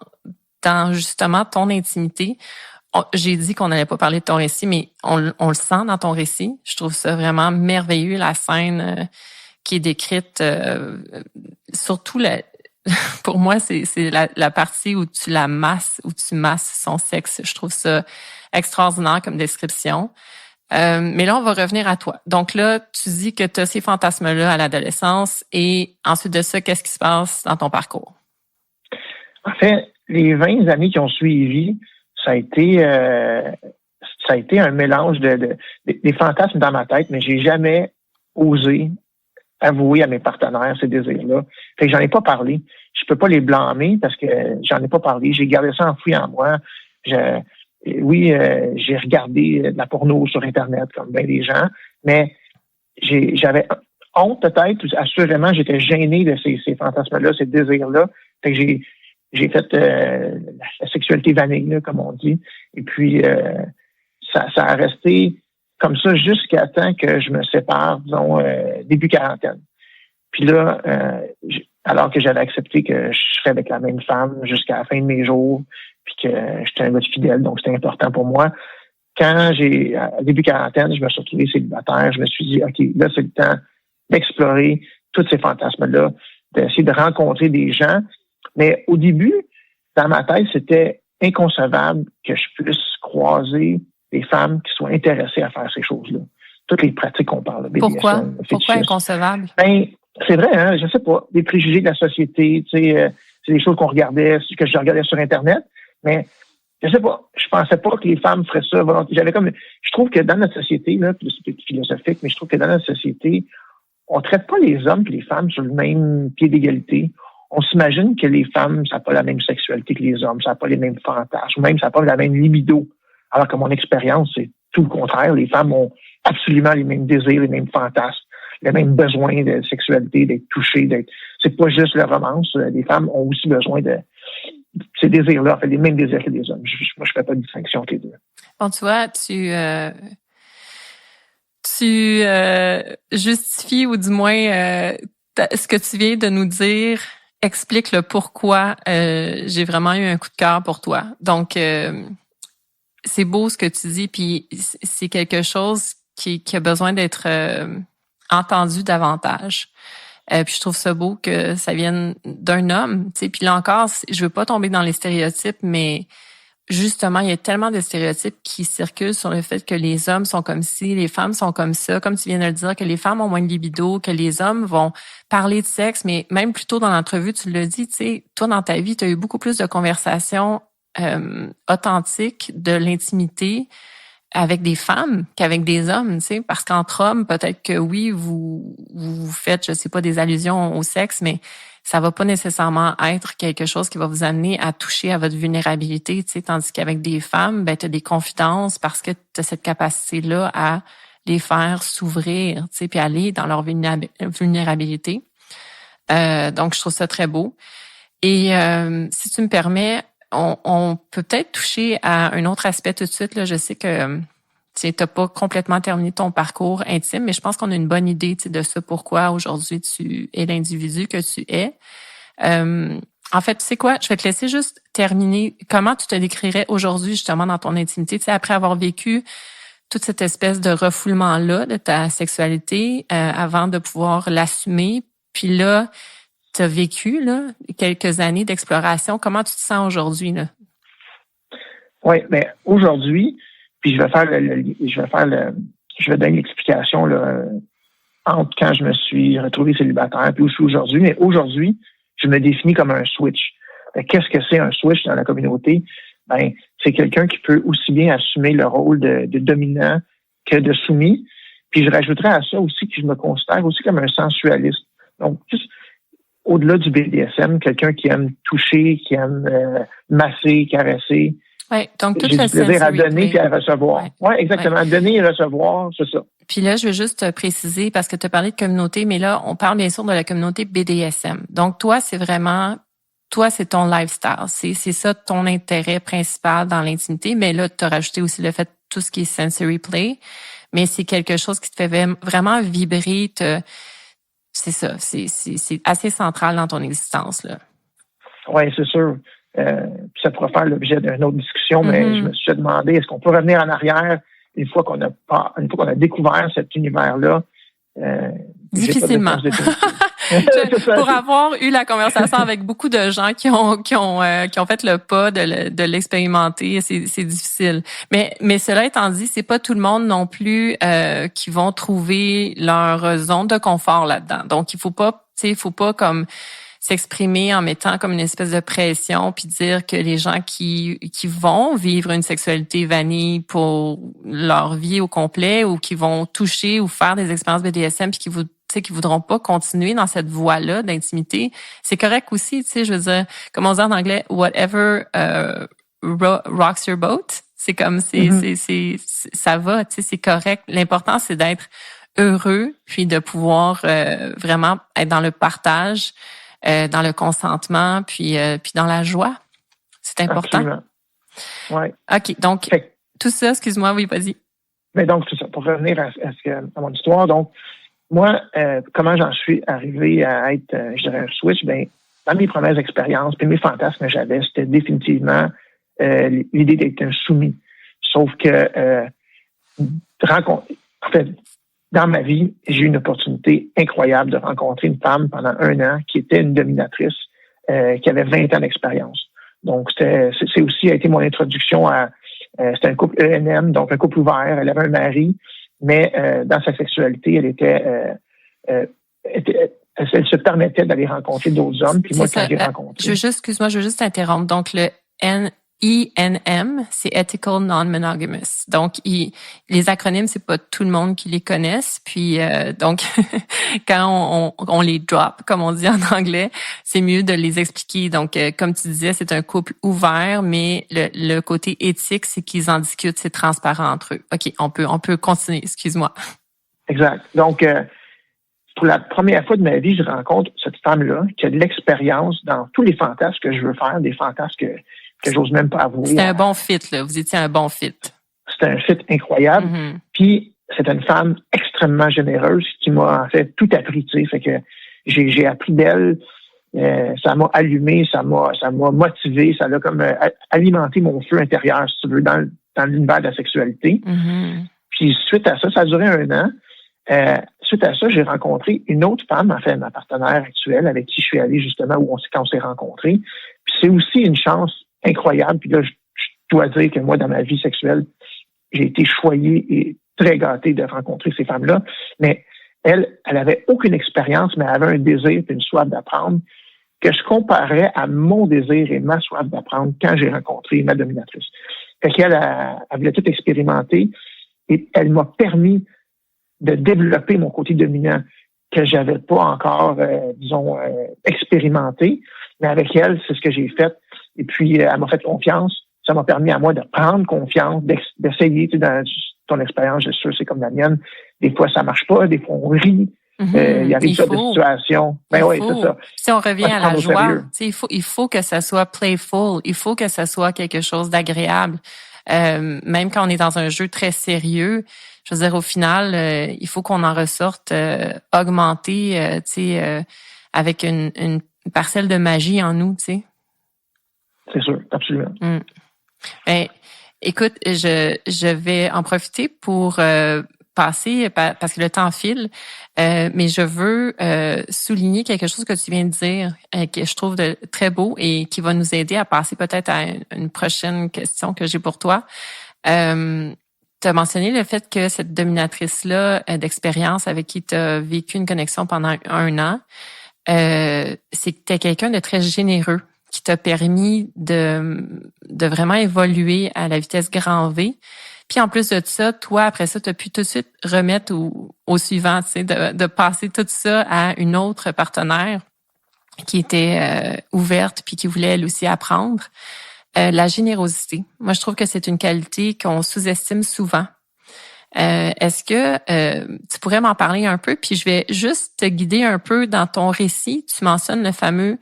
justement ton intimité. J'ai dit qu'on n'allait pas parler de ton récit, mais on le sent dans ton récit. Je trouve ça vraiment merveilleux, la scène qui est décrite. Surtout, pour moi, c'est la partie où tu masses son sexe. Je trouve ça extraordinaire comme description. Mais là, on va revenir à toi. Donc là, tu dis que tu as ces fantasmes-là à l'adolescence et ensuite de ça, qu'est-ce qui se passe dans ton parcours? En fait, les 20 années qui ont suivi, ça a été un mélange des fantasmes dans ma tête, mais j'ai jamais osé avouer à mes partenaires ces désirs-là. Fait que j'en ai pas parlé. Je peux pas les blâmer parce que j'en ai pas parlé. J'ai gardé ça enfoui en moi. J'ai regardé de la porno sur Internet comme bien des gens, mais j'avais honte peut-être, assurément, j'étais gêné de ces fantasmes-là, ces désirs-là. Fait que j'ai fait la sexualité vanille, là, comme on dit. Et puis, ça a resté comme ça jusqu'à temps que je me sépare, disons, début quarantaine. Puis là, alors que j'avais accepté que je serais avec la même femme jusqu'à la fin de mes jours, puis que j'étais un gars fidèle, donc c'était important pour moi. Quand début quarantaine, je me suis retrouvé célibataire, je me suis dit, OK, là, c'est le temps d'explorer tous ces fantasmes-là, d'essayer de rencontrer des gens. Mais au début, dans ma tête, c'était inconcevable que je puisse croiser des femmes qui soient intéressées à faire ces choses-là. Toutes les pratiques qu'on parle. Pourquoi? Pourquoi inconcevable? Ben, c'est vrai, hein, je sais pas. Des préjugés de la société, tu sais, c'est des choses que je regardais sur Internet, mais je sais pas. Je pensais pas que les femmes feraient ça volontairement. Je trouve que dans notre société, là, puis c'est peut-être philosophique, mais je trouve que dans notre société, on traite pas les hommes et les femmes sur le même pied d'égalité. On s'imagine que les femmes, ça n'a pas la même sexualité que les hommes, ça n'a pas les mêmes fantasmes, même ça n'a pas la même libido. Alors que mon expérience, c'est tout le contraire. Les femmes ont absolument les mêmes désirs, les mêmes fantasmes, les mêmes besoins de sexualité, d'être touchées, c'est pas juste la romance. Les femmes ont aussi besoin de ces désirs-là, en fait, les mêmes désirs que les hommes. Moi, je fais pas de distinction entre les deux. Bon, tu vois, tu justifies ou du moins ce que tu viens de nous dire explique le pourquoi j'ai vraiment eu un coup de cœur pour toi. Donc, c'est beau ce que tu dis, puis c'est quelque chose qui a besoin d'être entendu davantage. Puis je trouve ça beau que ça vienne d'un homme. Tu sais, puis là encore, je veux pas tomber dans les stéréotypes, mais justement, il y a tellement de stéréotypes qui circulent sur le fait que les hommes sont comme ci, les femmes sont comme ça, comme tu viens de le dire, que les femmes ont moins de libido, que les hommes vont parler de sexe, mais même plus tôt dans l'entrevue, tu l'as dit, tu sais, toi, dans ta vie, tu as eu beaucoup plus de conversations authentiques, de l'intimité avec des femmes qu'avec des hommes, tu sais, parce qu'entre hommes, peut-être que oui, vous faites, je sais pas, des allusions au sexe, mais ça va pas nécessairement être quelque chose qui va vous amener à toucher à votre vulnérabilité, tu sais, tandis qu'avec des femmes, ben, t'as des confidences parce que t'as cette capacité-là à les faire s'ouvrir, tu sais, puis aller dans leur vulnérabilité. Donc, je trouve ça très beau. Et si tu me permets, on peut peut-être toucher à un autre aspect tout de suite. Là, je sais que tu n'as pas complètement terminé ton parcours intime, mais je pense qu'on a une bonne idée de ça, pourquoi aujourd'hui tu es l'individu que tu es. En fait, tu sais quoi? Je vais te laisser juste terminer. Comment tu te décrirais aujourd'hui justement dans ton intimité, tu sais, après avoir vécu toute cette espèce de refoulement-là de ta sexualité avant de pouvoir l'assumer. Puis là, tu as vécu là, quelques années d'exploration. Comment tu te sens aujourd'hui? Là? Oui, mais aujourd'hui, puis je vais donner l'explication là, entre quand je me suis retrouvé célibataire puis où je suis aujourd'hui. Mais aujourd'hui, je me définis comme un switch. Qu'est-ce que c'est un switch dans la communauté? Ben, c'est quelqu'un qui peut aussi bien assumer le rôle de dominant que de soumis. Puis je rajouterais à ça aussi que je me considère aussi comme un sensualiste. Donc, juste au-delà du BDSM, quelqu'un qui aime toucher, qui aime masser, caresser. Oui, donc tout j'ai le du plaisir à donner play. puis à recevoir. Oui, exactement. Donner et recevoir, c'est ça. Puis là, je veux juste préciser, parce que tu as parlé de communauté, mais là, on parle bien sûr de la communauté BDSM. Donc, toi, c'est ton lifestyle. C'est ça ton intérêt principal dans l'intimité. Mais là, tu as rajouté aussi le fait tout ce qui est sensory play. Mais c'est quelque chose qui te fait vraiment vibrer. C'est ça. C'est assez central dans ton existence, là. Oui, c'est sûr. Ça pourrait faire l'objet d'une autre discussion, mais je me suis demandé, est-ce qu'on peut revenir en arrière une fois qu'on a découvert cet univers-là? Difficilement. Pour avoir eu la conversation avec beaucoup de gens qui ont fait le pas de l'expérimenter, c'est difficile. Mais cela étant dit, c'est pas tout le monde non plus qui vont trouver leur zone de confort là-dedans. Donc il faut pas comme s'exprimer en mettant comme une espèce de pression puis dire que les gens qui vont vivre une sexualité vanille pour leur vie au complet ou qui vont toucher ou faire des expériences BDSM puis qui voudront pas continuer dans cette voie-là d'intimité, c'est correct aussi, je veux dire, comme on dit en anglais, whatever rocks your boat, c'est comme ça va, c'est correct. L'important c'est d'être heureux puis de pouvoir vraiment être dans le partage, dans le consentement puis dans la joie. C'est important. Absolument. Ouais. OK, donc tout ça, excuse-moi, oui, vas-y. Mais donc c'est ça, pour revenir à mon histoire, donc moi, comment j'en suis arrivé à être, je dirais, un switch? Ben, dans mes premières expériences, puis mes fantasmes que j'avais, c'était définitivement l'idée d'être un soumis. Sauf que, dans ma vie, j'ai eu une opportunité incroyable de rencontrer une femme pendant 1 an qui était une dominatrice, qui avait 20 ans d'expérience. Donc, c'est aussi a été mon introduction à, c'était un couple ENM, donc un couple ouvert. Elle avait un mari. Mais dans sa sexualité, elle se permettait d'aller rencontrer d'autres hommes. Puis moi, quand j'ai rencontré... Excuse-moi, je veux juste t'interrompre. Donc, le ENM, c'est Ethical Non-Monogamous. Donc, les acronymes, c'est pas tout le monde qui les connaisse. Puis, donc, quand on les drop, comme on dit en anglais, c'est mieux de les expliquer. Donc, comme tu disais, c'est un couple ouvert, mais le côté éthique, c'est qu'ils en discutent, c'est transparent entre eux. OK, on peut continuer, excuse-moi. Exact. Donc, pour la première fois de ma vie, je rencontre cette femme-là qui a de l'expérience dans tous les fantasmes que je veux faire, des fantasmes que j'ose même pas avouer. C'était un bon fit, là. Vous étiez un bon fit. C'était un fit incroyable. Mm-hmm. Puis, c'est une femme extrêmement généreuse qui m'a, en fait, tout appris, tu sais. Fait que j'ai appris d'elle. Ça m'a allumé, ça m'a motivé, ça a comme alimenté mon feu intérieur, si tu veux, dans l'univers de la sexualité. Mm-hmm. Puis, suite à ça, ça a duré 1 an. Suite à ça, j'ai rencontré une autre femme, en fait, ma partenaire actuelle, avec qui je suis allé justement quand on s'est rencontrés. Puis, c'est aussi une chance incroyable. Puis là, je dois dire que moi, dans ma vie sexuelle, j'ai été choyé et très gâté de rencontrer ces femmes-là. Mais elle avait aucune expérience, mais elle avait un désir et une soif d'apprendre que je comparais à mon désir et ma soif d'apprendre quand j'ai rencontré ma dominatrice. Fait qu'elle elle voulait tout expérimenter et elle m'a permis de développer mon côté dominant que j'avais pas encore, expérimenté. Mais avec elle, c'est ce que j'ai fait. Et puis, elle m'a fait confiance. Ça m'a permis à moi de prendre confiance, d'essayer. Tu sais, dans ton expérience, je suis sûr, c'est comme la mienne. Des fois, ça marche pas. Des fois, on rit. Il y a des situations. Ben oui, c'est ça. Si on revient à la joie, tu sais, il faut que ça soit playful. Il faut que ça soit quelque chose d'agréable. Même quand on est dans un jeu très sérieux, je veux dire, au final, il faut qu'on en ressorte augmenté, tu sais, avec une parcelle de magie en nous, tu sais. C'est sûr, absolument. Ben, écoute, je vais en profiter pour passer, parce que le temps file, mais je veux souligner quelque chose que tu viens de dire, que je trouve très beau et qui va nous aider à passer peut-être à une prochaine question que j'ai pour toi. tu as mentionné le fait que cette dominatrice-là d'expérience avec qui tu as vécu une connexion pendant 1 an, c'est que tu es quelqu'un de très généreux qui t'a permis de vraiment évoluer à la vitesse grand V. Puis en plus de ça, toi, après ça, tu as pu tout de suite remettre au suivant, tu sais, de passer tout ça à une autre partenaire qui était ouverte puis qui voulait elle aussi apprendre. La générosité. Moi, je trouve que c'est une qualité qu'on sous-estime souvent. Est-ce que tu pourrais m'en parler un peu? Puis je vais juste te guider un peu dans ton récit. Tu mentionnes le fameux,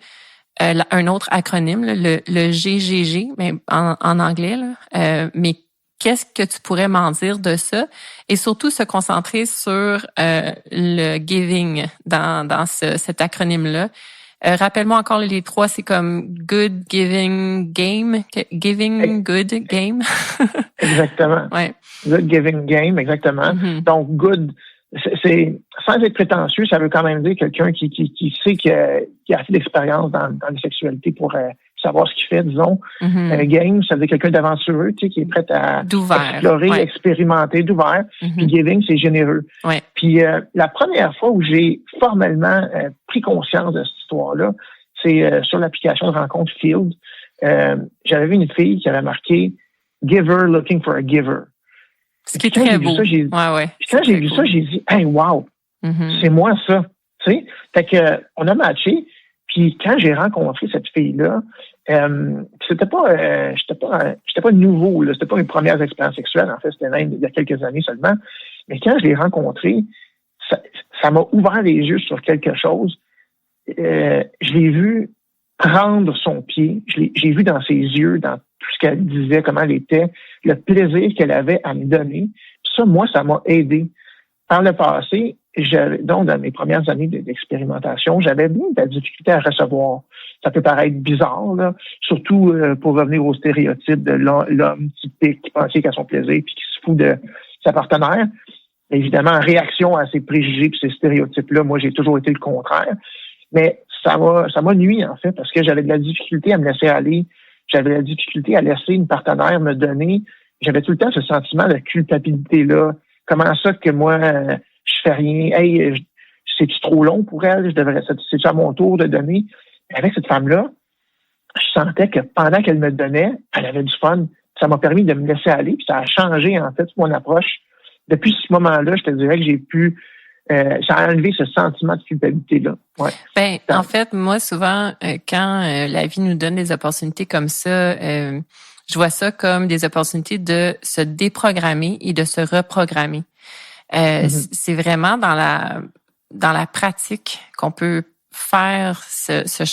un autre acronyme, là, le GGG, mais en anglais. Là. Mais qu'est-ce que tu pourrais m'en dire de ça? Et surtout se concentrer sur le giving dans cet acronyme-là. Rappelle-moi encore les 3, c'est comme good, giving, game, giving, good, game. Exactement. Ouais. Good, giving, game, exactement. Mm-hmm. Donc, good, c'est sans être prétentieux, ça veut quand même dire quelqu'un qui sait qui a assez d'expérience dans les sexualités pour savoir ce qu'il fait, disons. Mm-hmm. Game, ça veut dire quelqu'un d'aventureux, tu sais, qui est prêt à explorer, ouais. expérimenter, d'ouvert. Mm-hmm. Puis giving, c'est généreux. Ouais. Puis la première fois où j'ai formellement pris conscience de cette histoire-là, c'est sur l'application de rencontre Field. J'avais vu une fille qui avait marqué « Giver looking for a giver ». Ce qui est très beau. Quand j'ai vu ça, j'ai dit « Hey, wow! Mm-hmm. C'est moi ça! » Tu sais? Fait que on a matché. Puis quand j'ai rencontré cette fille-là, j'étais pas nouveau, là, c'était pas mes premières expériences sexuelles, en fait, c'était même il y a quelques années seulement. Mais quand je l'ai rencontrée, ça m'a ouvert les yeux sur quelque chose. Je l'ai vu prendre son pied, j'ai vu dans ses yeux, dans tout ce qu'elle disait, comment elle était, le plaisir qu'elle avait à me donner. Puis ça, moi, ça m'a aidé. Par le passé, donc dans mes premières années d'expérimentation, j'avais bien de la difficulté à recevoir. Ça peut paraître bizarre, là, surtout pour revenir au stéréotype de l'homme typique qui pense qu'à son plaisir puis qui se fout de sa partenaire. Évidemment, en réaction à ces préjugés et ces stéréotypes-là, moi, j'ai toujours été le contraire. Mais ça m'a nui, en fait, parce que j'avais de la difficulté à me laisser aller. J'avais de la difficulté à laisser une partenaire me donner. J'avais tout le temps ce sentiment de culpabilité-là. Comment ça que moi, je fais rien? Hey, c'est-tu trop long pour elle? C'est-tu à mon tour de donner? Avec cette femme-là, je sentais que pendant qu'elle me donnait, elle avait du fun. Ça m'a permis de me laisser aller, puis ça a changé, en fait, mon approche. Depuis ce moment-là, je te dirais que j'ai pu... ça a enlevé ce sentiment de culpabilité-là. Ouais. Ben, en fait, moi, souvent, quand la vie nous donne des opportunités comme ça, je vois ça comme des opportunités de se déprogrammer et de se reprogrammer. C'est vraiment dans la pratique qu'on peut faire ces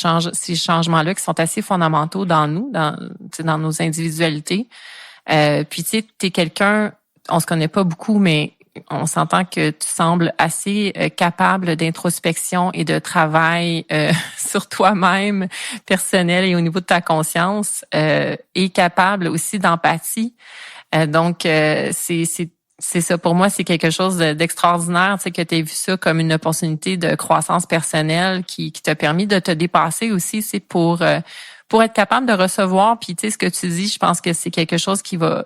changements-là qui sont assez fondamentaux dans nous, dans nos individualités. Puis, tu sais, t'es quelqu'un, on se connaît pas beaucoup, mais on s'entend que tu sembles assez capable d'introspection et de travail sur toi-même, personnel et au niveau de ta conscience, et capable aussi d'empathie. Donc, c'est ça. Pour moi, c'est quelque chose d'extraordinaire, tu sais, que tu aies vu ça comme une opportunité de croissance personnelle qui t'a permis de te dépasser aussi. C'est pour être capable de recevoir. Puis, tu sais, ce que tu dis, je pense que c'est quelque chose qui va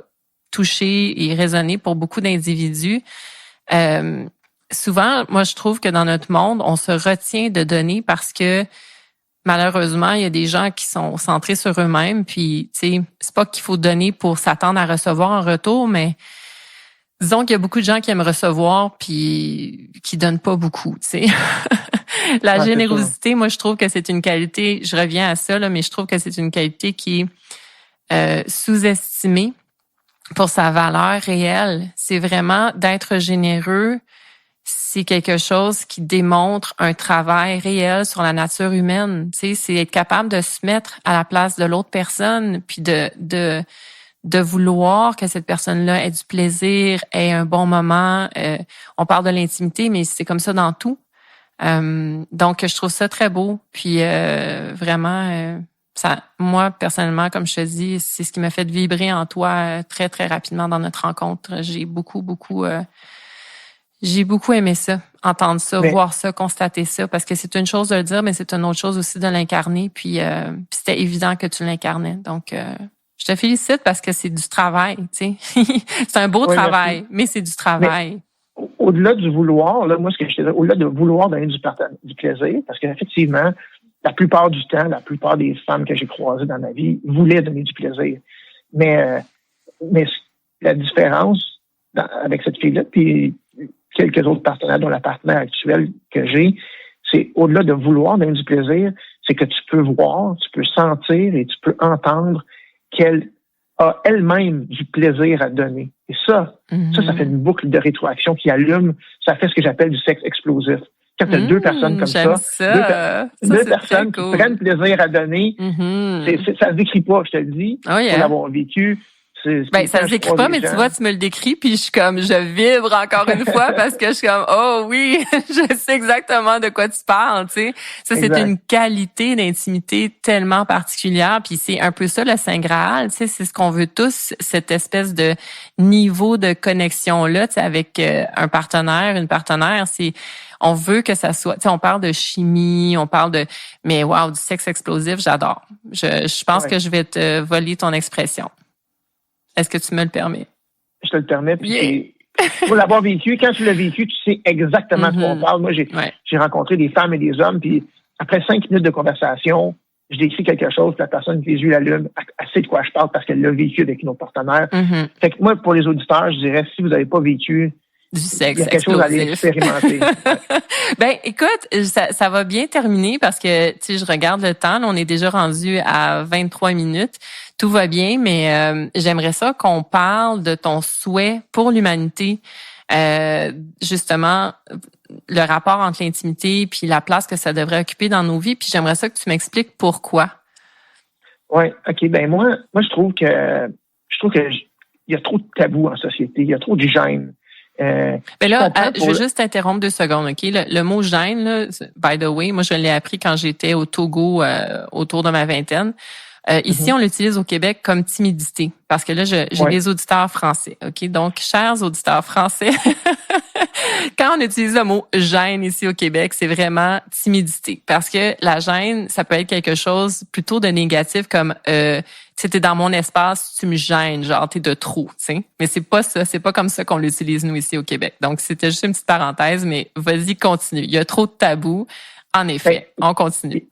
toucher et résonner pour beaucoup d'individus. Souvent, moi, je trouve que dans notre monde, on se retient de donner parce que malheureusement, il y a des gens qui sont centrés sur eux-mêmes. Puis, tu sais, c'est pas qu'il faut donner pour s'attendre à recevoir en retour, mais disons qu'il y a beaucoup de gens qui aiment recevoir puis qui donnent pas beaucoup, tu sais. La générosité, moi, je trouve que c'est une qualité, je reviens à ça, là, mais je trouve que c'est une qualité qui est sous-estimée pour sa valeur réelle. C'est vraiment d'être généreux. C'est quelque chose qui démontre un travail réel sur la nature humaine. Tu sais, c'est être capable de se mettre à la place de l'autre personne, puis de vouloir que cette personne-là ait du plaisir, ait un bon moment. On parle de l'intimité, mais c'est comme ça dans tout. Donc, je trouve ça très beau. Puis vraiment, ça, moi, personnellement, comme je te dis, c'est ce qui m'a fait vibrer en toi très, très rapidement dans notre rencontre. J'ai beaucoup aimé ça, entendre ça, voir ça, constater ça, parce que c'est une chose de le dire, mais c'est une autre chose aussi de l'incarner. Puis c'était évident que tu l'incarnais. Donc, Je te félicite parce que c'est du travail, tu sais. C'est un beau travail, merci. Mais c'est du travail. Mais, au-delà du vouloir, là, moi, ce que je te dis, au-delà de vouloir donner du plaisir, parce qu'effectivement, la plupart du temps, la plupart des femmes que j'ai croisées dans ma vie voulaient donner du plaisir. Mais la différence avec cette fille-là, puis quelques autres partenaires, dont la partenaire actuelle que j'ai, c'est au-delà de vouloir donner du plaisir, c'est que tu peux voir, tu peux sentir et tu peux entendre qu'elle a elle-même du plaisir à donner. Et ça fait une boucle de rétroaction qui allume, ça fait ce que j'appelle du sexe explosif. Quand tu as deux personnes comme deux personnes qui prennent plaisir à donner, ça se décrit pas, je te le dis, pour l'avoir vécu. Ça se décrit pas, mais tu vois, tu me le décris, puis je vibre encore une fois parce que je suis comme, oh oui, je sais exactement de quoi tu parles, tu sais. Ça, c'est une qualité d'intimité tellement particulière, puis c'est un peu ça le Saint Graal, tu sais, c'est ce qu'on veut tous, cette espèce de niveau de connexion-là, tu sais, avec un partenaire, une partenaire, on veut que ça soit, tu sais, on parle de chimie, on parle mais wow, du sexe explosif, j'adore. Je pense que je vais te voler ton expression. Est-ce que tu me le permets? Je te le permets. Puis pour l'avoir vécu, quand tu l'as vécu, tu sais exactement de quoi on parle. Moi, j'ai rencontré des femmes et des hommes, puis après 5 minutes de conversation, je décris quelque chose, puis la personne qui les yeux l'allume, elle sait de quoi je parle parce qu'elle l'a vécu avec nos partenaires. Fait que moi, pour les auditeurs, je dirais, si vous n'avez pas vécu du sexe, il y a quelque chose à aller expérimenter. Ben, écoute, ça va bien terminer parce que, tu sais, je regarde le temps, là, on est déjà rendu à 23 minutes. Tout va bien, mais j'aimerais ça qu'on parle de ton souhait pour l'humanité, justement, le rapport entre l'intimité puis la place que ça devrait occuper dans nos vies. Puis j'aimerais ça que tu m'expliques pourquoi. Ouais, ok. Ben moi, je trouve que il y a trop de tabous en société, il y a trop de gêne. Ben là, je veux juste t'interrompre 2 secondes, ok? Le mot gêne, là, by the way, moi je l'ai appris quand j'étais au Togo autour de ma vingtaine. Ici, on l'utilise au Québec comme timidité, parce que là, j'ai des auditeurs français, ok? Donc, chers auditeurs français, quand on utilise le mot gêne ici au Québec, c'est vraiment timidité, parce que la gêne, ça peut être quelque chose plutôt de négatif, comme tu t'es dans mon espace, tu me gênes, genre t'es de trop, tu sais. Mais c'est pas ça, c'est pas comme ça qu'on l'utilise nous ici au Québec. Donc, c'était juste une petite parenthèse, mais vas-y, continue. Il y a trop de tabous. En effet, on continue.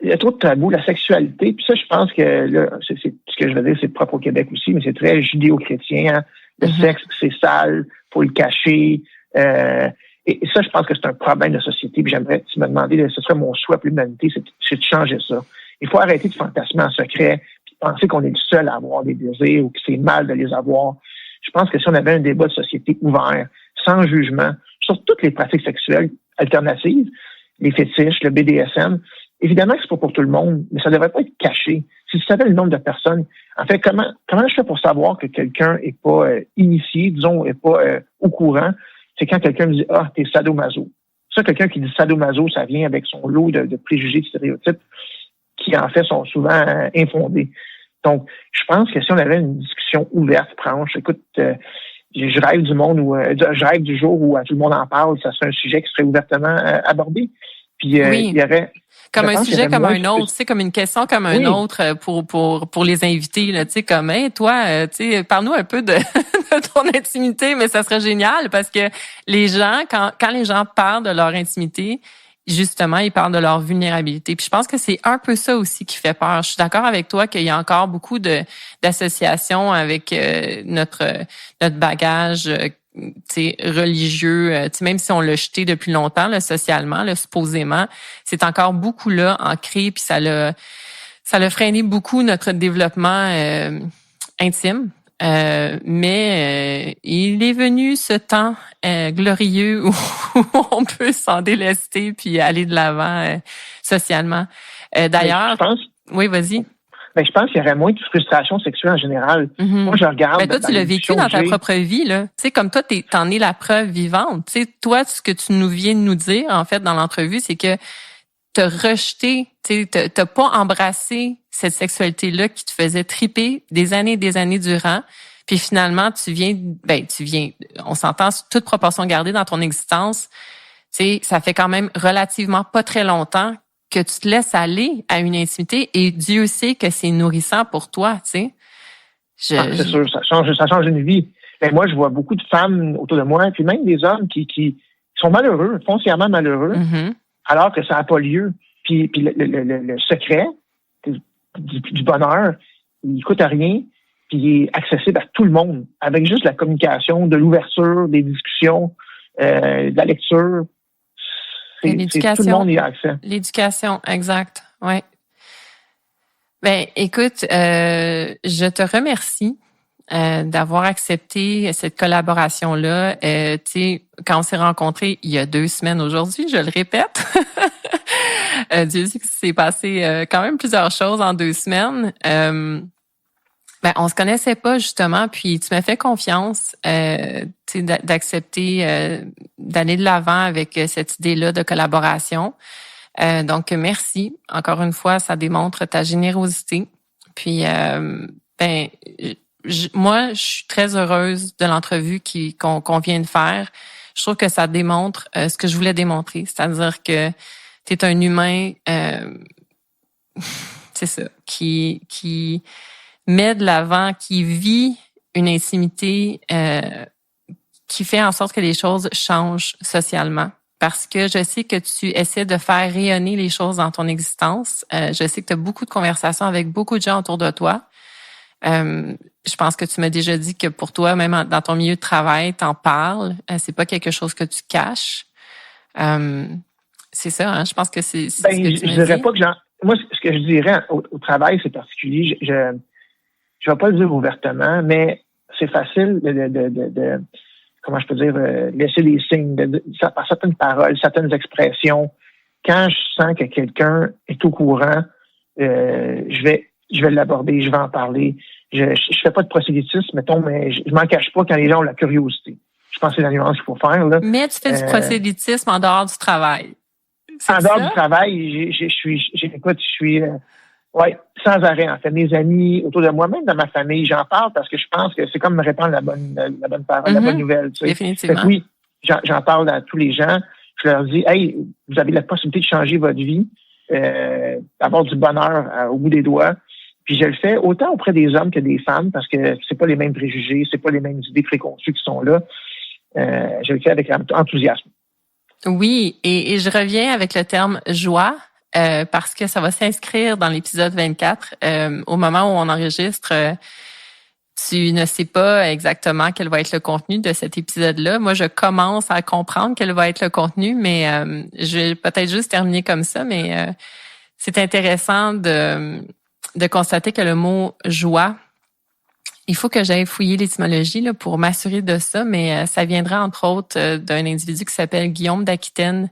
Il y a trop de tabous, la sexualité. Puis ça, je pense que là, c'est ce que je veux dire, c'est propre au Québec aussi, mais c'est très judéo-chrétien. Hein? Le sexe, c'est sale, faut le cacher. Et ça, je pense que c'est un problème de société. Puis j'aimerais, tu m'as demandé, ce serait mon souhait pour l'humanité, c'est de changer ça. Il faut arrêter de fantasmer en secret, puis penser qu'on est le seul à avoir des désirs ou que c'est mal de les avoir. Je pense que si on avait un débat de société ouvert, sans jugement, sur toutes les pratiques sexuelles alternatives, les fétiches, le BDSM, évidemment que c'est pas pour tout le monde, mais ça devrait pas être caché. Si tu savais le nombre de personnes, en fait, comment je fais pour savoir que quelqu'un est pas initié, disons, est pas au courant, c'est quand quelqu'un me dit, t'es sadomaso. Ça, quelqu'un qui dit sadomaso, ça vient avec son lot de préjugés, de stéréotypes, qui en fait sont souvent infondés. Donc, je pense que si on avait une discussion ouverte, franche, écoute, je rêve du monde où je rêve du jour où tout le monde en parle, ça serait un sujet qui serait ouvertement abordé. Puis il y aurait comme un sujet comme un autre, tu sais, comme une question comme un autre pour les invités, là, tu sais, comme, hey, toi, tu sais, parle-nous un peu de ton intimité, mais ça serait génial parce que les gens, quand les gens parlent de leur intimité, justement, ils parlent de leur vulnérabilité. Puis je pense que c'est un peu ça aussi qui fait peur. Je suis d'accord avec toi qu'il y a encore beaucoup d'associations avec notre bagage religieux, même si on l'a jeté depuis longtemps, là, socialement, là, supposément, c'est encore beaucoup là, ancré, puis ça l'a freiné beaucoup notre développement intime. Mais il est venu ce temps glorieux où on peut s'en délester puis aller de l'avant socialement. D'ailleurs, oui, vas-y. Ben, je pense qu'il y aurait moins de frustration sexuelle en général. Moi, je regarde. Ben, toi, tu l'as vécu dans ta propre vie, là. Tu sais, comme toi, t'en es la preuve vivante. Tu sais, toi, ce que tu nous viens de nous dire, en fait, dans l'entrevue, c'est que t'as rejeté, tu sais, t'as pas embrassé cette sexualité-là qui te faisait triper des années et des années durant. Puis finalement, tu viens, on s'entend, toute proportion gardée dans ton existence. Tu sais, ça fait quand même relativement pas très longtemps que tu te laisses aller à une intimité et Dieu sait que c'est nourrissant pour toi, tu sais. C'est sûr, ça change une vie. Mais moi, je vois beaucoup de femmes autour de moi, puis même des hommes qui sont malheureux, foncièrement malheureux, alors que ça n'a pas lieu. Puis le secret du bonheur, il coûte à rien, puis il est accessible à tout le monde, avec juste la communication, de l'ouverture, des discussions, de la lecture. Tout le monde y a accès. L'éducation, exact, ouais. Ben, écoute, je te remercie d'avoir accepté cette collaboration-là. Tu sais, quand on s'est rencontrés il y a 2 semaines aujourd'hui, je le répète. Dieu sait que s'est passé quand même plusieurs choses en 2 semaines. Ben, on se connaissait pas justement, puis tu m'as fait confiance, tu sais, d'accepter d'aller de l'avant avec cette idée-là de collaboration. Donc merci. Encore une fois, ça démontre ta générosité. Puis ben moi, je suis très heureuse de l'entrevue qu'on vient de faire. Je trouve que ça démontre ce que je voulais démontrer, c'est-à-dire que tu es un humain, c'est ça, qui met de l'avant, qui vit une intimité qui fait en sorte que les choses changent socialement. Parce que je sais que tu essaies de faire rayonner les choses dans ton existence. Je sais que tu as beaucoup de conversations avec beaucoup de gens autour de toi. Je pense que tu m'as déjà dit que pour toi, même dans ton milieu de travail, t'en parles. C'est pas quelque chose que tu caches. C'est ça, hein? Je pense que c'est ce que tu m'as dit. Je dirais pas que moi, ce que je dirais au travail, c'est particulier. Je vais pas le dire ouvertement, mais c'est facile de comment je peux dire, laisser des signes, par certaines paroles, certaines expressions. Quand je sens que quelqu'un est au courant, je vais l'aborder, je vais en parler. Je fais pas de prosélytisme, mettons, mais je m'en cache pas quand les gens ont la curiosité. Je pense que c'est la nuance qu'il faut faire, là. Mais tu fais du prosélytisme en dehors du travail. En dehors du travail, je suis sans arrêt, en fait. Mes amis autour de moi, même dans ma famille, j'en parle parce que je pense que c'est comme me répandre la bonne parole, la bonne nouvelle. Tu sais. Définitivement. Oui, j'en parle à tous les gens. Je leur dis, hey, vous avez la possibilité de changer votre vie, d'avoir du bonheur au bout des doigts. Puis je le fais autant auprès des hommes que des femmes parce que c'est pas les mêmes préjugés, c'est pas les mêmes idées préconçues qui sont là. Je le fais avec enthousiasme. Oui, et je reviens avec le terme joie. Parce que ça va s'inscrire dans l'épisode 24. Au moment où on enregistre, tu ne sais pas exactement quel va être le contenu de cet épisode-là. Moi, je commence à comprendre quel va être le contenu, mais je vais peut-être juste terminer comme ça. Mais c'est intéressant de constater que le mot joie, il faut que j'aille fouiller l'étymologie là, pour m'assurer de ça, mais ça viendra entre autres d'un individu qui s'appelle Guillaume d'Aquitaine,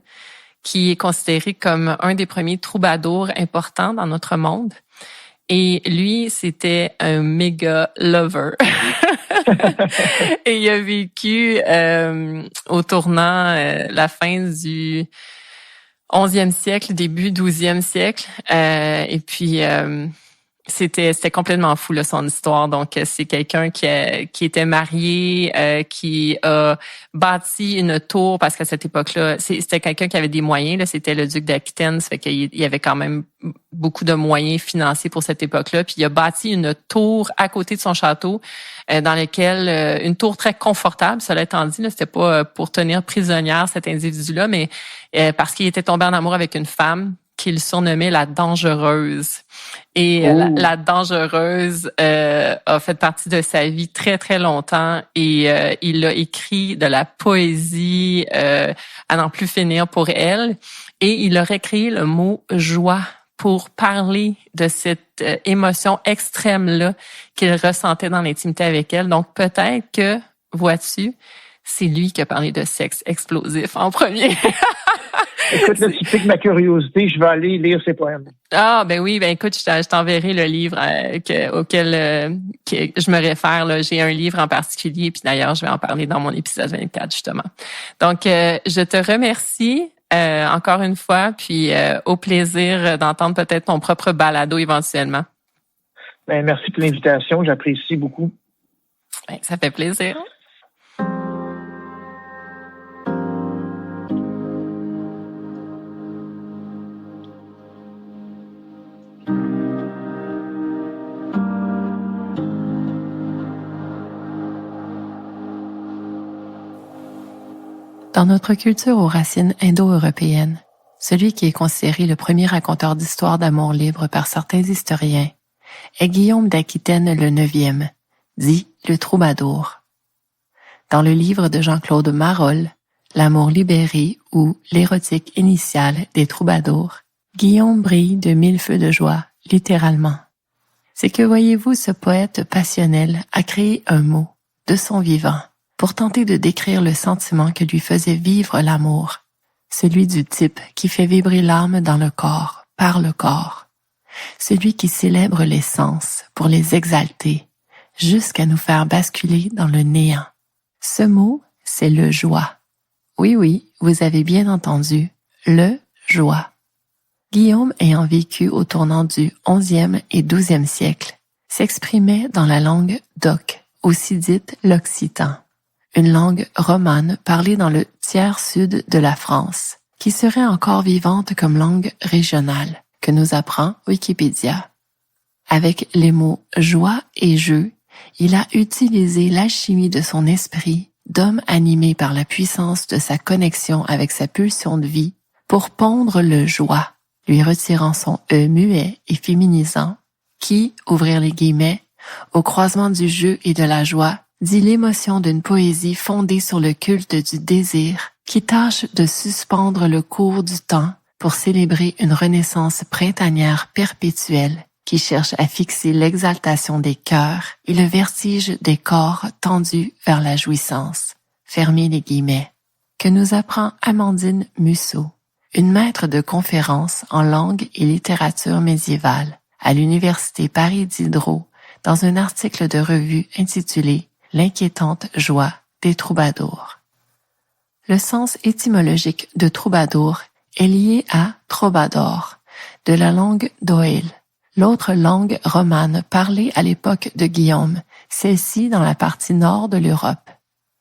qui est considéré comme un des premiers troubadours importants dans notre monde. Et lui, c'était un méga lover. Et il a vécu au tournant la fin du 11e siècle, début 12e siècle. Et puis, c'était complètement fou là, son histoire. Donc c'est quelqu'un qui était marié, qui a bâti une tour parce qu'à cette époque-là, c'était quelqu'un qui avait des moyens là, c'était le duc d'Aquitaine, ça fait qu'il y avait quand même beaucoup de moyens financiers pour cette époque-là, puis il a bâti une tour à côté de son château dans laquelle une tour très confortable, cela étant dit, là, c'était pas pour tenir prisonnière cet individu-là, mais parce qu'il était tombé en amour avec une femme qu'il surnommait la dangereuse. Et la dangereuse a fait partie de sa vie très, très longtemps et il a écrit de la poésie à n'en plus finir pour elle. Et il aurait créé le mot « joie » pour parler de cette émotion extrême-là qu'il ressentait dans l'intimité avec elle. Donc, peut-être que, vois-tu, c'est lui qui a parlé de sexe explosif en premier. Écoute, là, tu piques ma curiosité, je vais aller lire ses poèmes. Ah, ben oui, ben écoute, je t'enverrai le livre auquel je me réfère. Là. J'ai un livre en particulier, puis d'ailleurs, je vais en parler dans mon épisode 24, justement. Donc, je te remercie encore une fois, puis au plaisir d'entendre peut-être ton propre balado éventuellement. Ben, merci pour l'invitation, j'apprécie beaucoup. Ben, ça fait plaisir. Dans notre culture aux racines indo-européennes, celui qui est considéré le premier raconteur d'histoires d'amour libre par certains historiens est Guillaume d'Aquitaine le IXe, dit le troubadour. Dans le livre de Jean-Claude Marolles, L'amour libéré ou l'érotique initiale des troubadours, Guillaume brille de mille feux de joie, littéralement. C'est que, voyez-vous, ce poète passionnel a créé un mot, de son vivant, pour tenter de décrire le sentiment que lui faisait vivre l'amour, celui du type qui fait vibrer l'âme dans le corps, par le corps, celui qui célèbre les sens pour les exalter, jusqu'à nous faire basculer dans le néant. Ce mot, c'est le joie. Oui, vous avez bien entendu, le joie. Guillaume, ayant vécu au tournant du XIe et XIIe siècle, s'exprimait dans la langue d'oc, aussi dite l'occitan, une langue romane parlée dans le tiers sud de la France, qui serait encore vivante comme langue régionale, que nous apprend Wikipédia. Avec les mots joie et jeu, il a utilisé l'alchimie de son esprit, d'homme animé par la puissance de sa connexion avec sa pulsion de vie, pour pondre le joie, lui retirant son E muet et féminisant, qui, ouvrir les guillemets, au croisement du jeu et de la joie, dit l'émotion d'une poésie fondée sur le culte du désir, qui tâche de suspendre le cours du temps pour célébrer une renaissance printanière perpétuelle, qui cherche à fixer l'exaltation des cœurs et le vertige des corps tendus vers la jouissance. Fermez les guillemets. Que nous apprend Amandine Musso, une maître de conférences en langue et littérature médiévale à l'Université Paris Diderot, dans un article de revue intitulé « L'inquiétante joie des troubadours ». Le sens étymologique de troubadour est lié à troubadour, de la langue d'Oïl, l'autre langue romane parlée à l'époque de Guillaume, celle-ci dans la partie nord de l'Europe.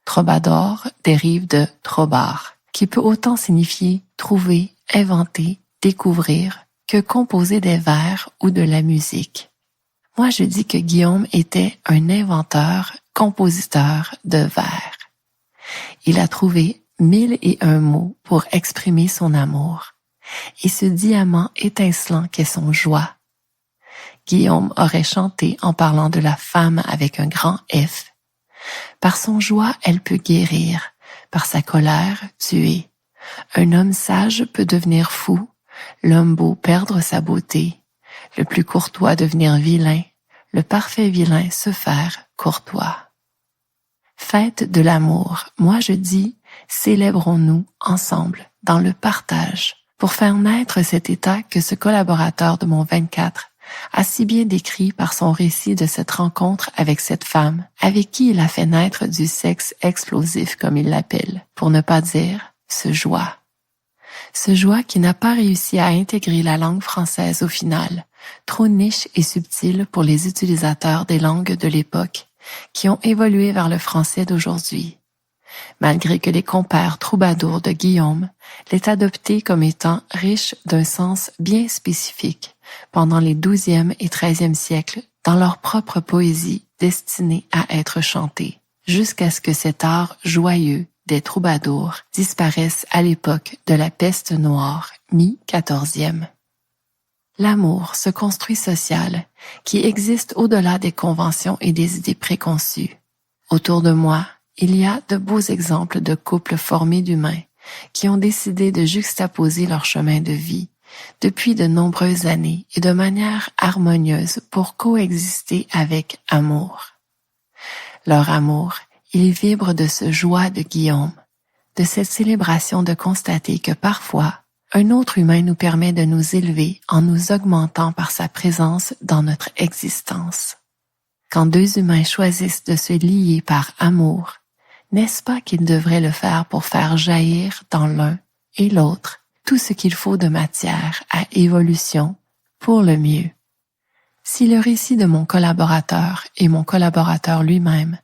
Troubadour dérive de trobar, qui peut autant signifier trouver, inventer, découvrir, que composer des vers ou de la musique. Moi, je dis que Guillaume était un inventeur, compositeur de vers. Il a trouvé 1001 mots pour exprimer son amour, et ce diamant étincelant qu'est son joie. Guillaume aurait chanté en parlant de la femme avec un grand F. Par son joie, elle peut guérir, par sa colère, tuer. Un homme sage peut devenir fou, l'homme beau perdre sa beauté, le plus courtois devenir vilain, le parfait vilain se faire courtois. Fête de l'amour, moi je dis, célébrons-nous ensemble, dans le partage, pour faire naître cet état que ce collaborateur de mon 24 a si bien décrit par son récit de cette rencontre avec cette femme, avec qui il a fait naître du sexe explosif comme il l'appelle, pour ne pas dire ce joie. Ce joie qui n'a pas réussi à intégrer la langue française au final, trop niche et subtile pour les utilisateurs des langues de l'époque, qui ont évolué vers le français d'aujourd'hui. Malgré que les compères troubadours de Guillaume l'aient adopté comme étant riche d'un sens bien spécifique pendant les XIIe et XIIIe siècles dans leur propre poésie destinée à être chantée, jusqu'à ce que cet art joyeux des troubadours disparaisse à l'époque de la peste noire, mi-XIVe. L'amour, ce construit social qui existe au-delà des conventions et des idées préconçues. Autour de moi, il y a de beaux exemples de couples formés d'humains qui ont décidé de juxtaposer leur chemin de vie depuis de nombreuses années et de manière harmonieuse pour coexister avec amour. Leur amour, il vibre de ce joie de Guillaume, de cette célébration de constater que parfois, un autre humain nous permet de nous élever en nous augmentant par sa présence dans notre existence. Quand deux humains choisissent de se lier par amour, n'est-ce pas qu'ils devraient le faire pour faire jaillir dans l'un et l'autre tout ce qu'il faut de matière à évolution pour le mieux? Si le récit de mon collaborateur et mon collaborateur lui-même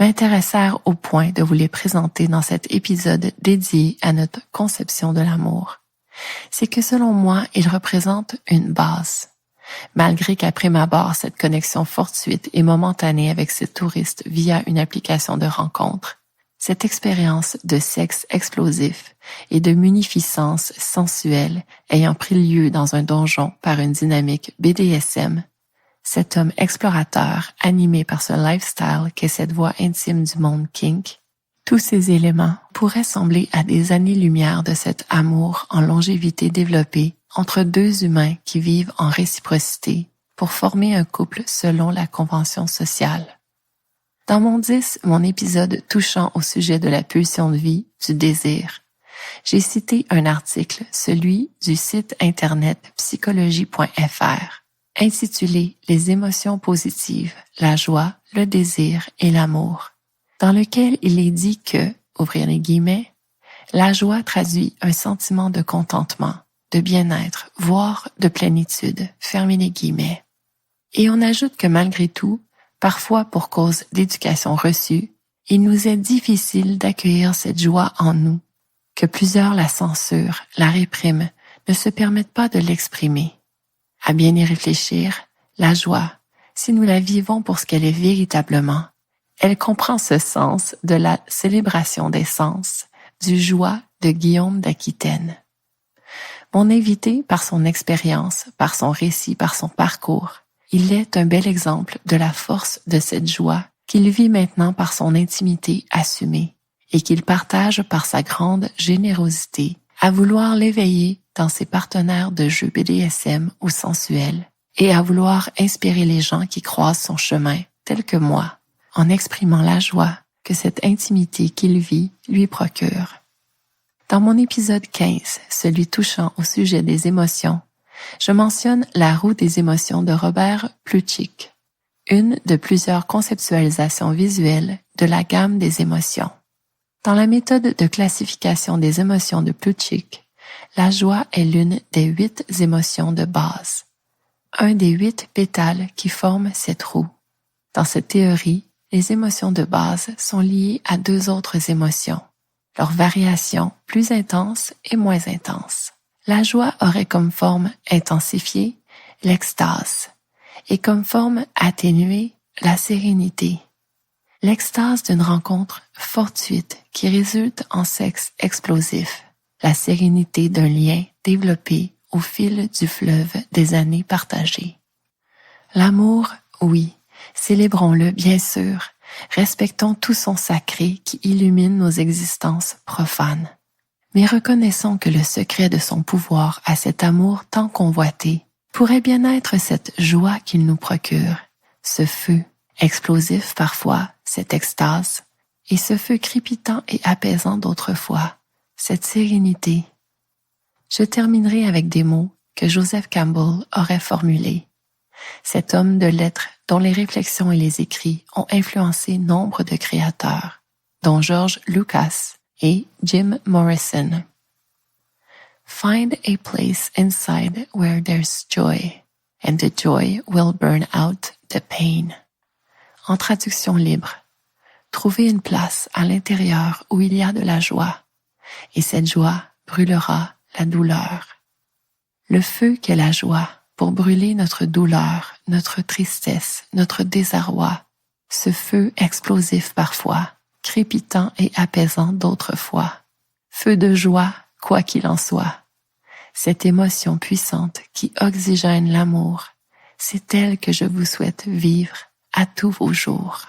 m'intéressèrent au point de vous les présenter dans cet épisode dédié à notre conception de l'amour, c'est que selon moi, il représente une base. Malgré qu'après m'abord cette connexion fortuite et momentanée avec ce touriste via une application de rencontre, Cette expérience de sexe explosif et de munificence sensuelle ayant pris lieu dans un donjon par une dynamique BDSM, cet homme explorateur animé par ce lifestyle qu'est cette voix intime du monde kink, tous ces éléments pourraient sembler à des années-lumière de cet amour en longévité développé entre deux humains qui vivent en réciprocité pour former un couple selon la convention sociale. Dans mon 10, mon épisode touchant au sujet de la pulsion de vie, du désir, j'ai cité un article, celui du site internet psychologie.fr, intitulé « Les émotions positives, la joie, le désir et l'amour », dans lequel il est dit que, ouvrir les guillemets, la joie traduit un sentiment de contentement, de bien-être, voire de plénitude, fermez les guillemets. Et on ajoute que malgré tout, parfois pour cause d'éducation reçue, il nous est difficile d'accueillir cette joie en nous, que plusieurs la censurent, la répriment, ne se permettent pas de l'exprimer. À bien y réfléchir, la joie, si nous la vivons pour ce qu'elle est véritablement, elle comprend ce sens de la célébration des sens, du joie de Guillaume d'Aquitaine. Mon invité, par son expérience, par son récit, par son parcours, il est un bel exemple de la force de cette joie qu'il vit maintenant par son intimité assumée et qu'il partage par sa grande générosité à vouloir l'éveiller dans ses partenaires de jeux BDSM ou sensuels et à vouloir inspirer les gens qui croisent son chemin, tels que moi, en exprimant la joie que cette intimité qu'il vit lui procure. Dans mon épisode 15, celui touchant au sujet des émotions, je mentionne La roue des émotions de Robert Plutchik, une de plusieurs conceptualisations visuelles de la gamme des émotions. Dans la méthode de classification des émotions de Plutchik, la joie est l'une des 8 émotions de base, un des 8 pétales qui forment cette roue. Dans cette théorie, les émotions de base sont liées à 2 autres émotions, leurs variations plus intenses et moins intenses. La joie aurait comme forme intensifiée l'extase et comme forme atténuée la sérénité. L'extase d'une rencontre fortuite qui résulte en sexe explosif, la sérénité d'un lien développé au fil du fleuve des années partagées. L'amour, oui, célébrons-le bien sûr, respectons tout son sacré qui illumine nos existences profanes. Mais reconnaissons que le secret de son pouvoir à cet amour tant convoité pourrait bien être cette joie qu'il nous procure, ce feu, explosif parfois, cette extase, et ce feu crépitant et apaisant d'autrefois, cette sérénité. Je terminerai avec des mots que Joseph Campbell aurait formulés. Cet homme de lettres dont les réflexions et les écrits ont influencé nombre de créateurs, dont George Lucas et Jim Morrison. Find a place inside where there's joy, and the joy will burn out the pain. En traduction libre, trouvez une place à l'intérieur où il y a de la joie, et cette joie brûlera la douleur. Le feu qu'est la joie pour brûler notre douleur, notre tristesse, notre désarroi, ce feu explosif parfois, crépitant et apaisant d'autres fois. Feu de joie, quoi qu'il en soit. Cette émotion puissante qui oxygène l'amour, c'est elle que je vous souhaite vivre à tous vos jours.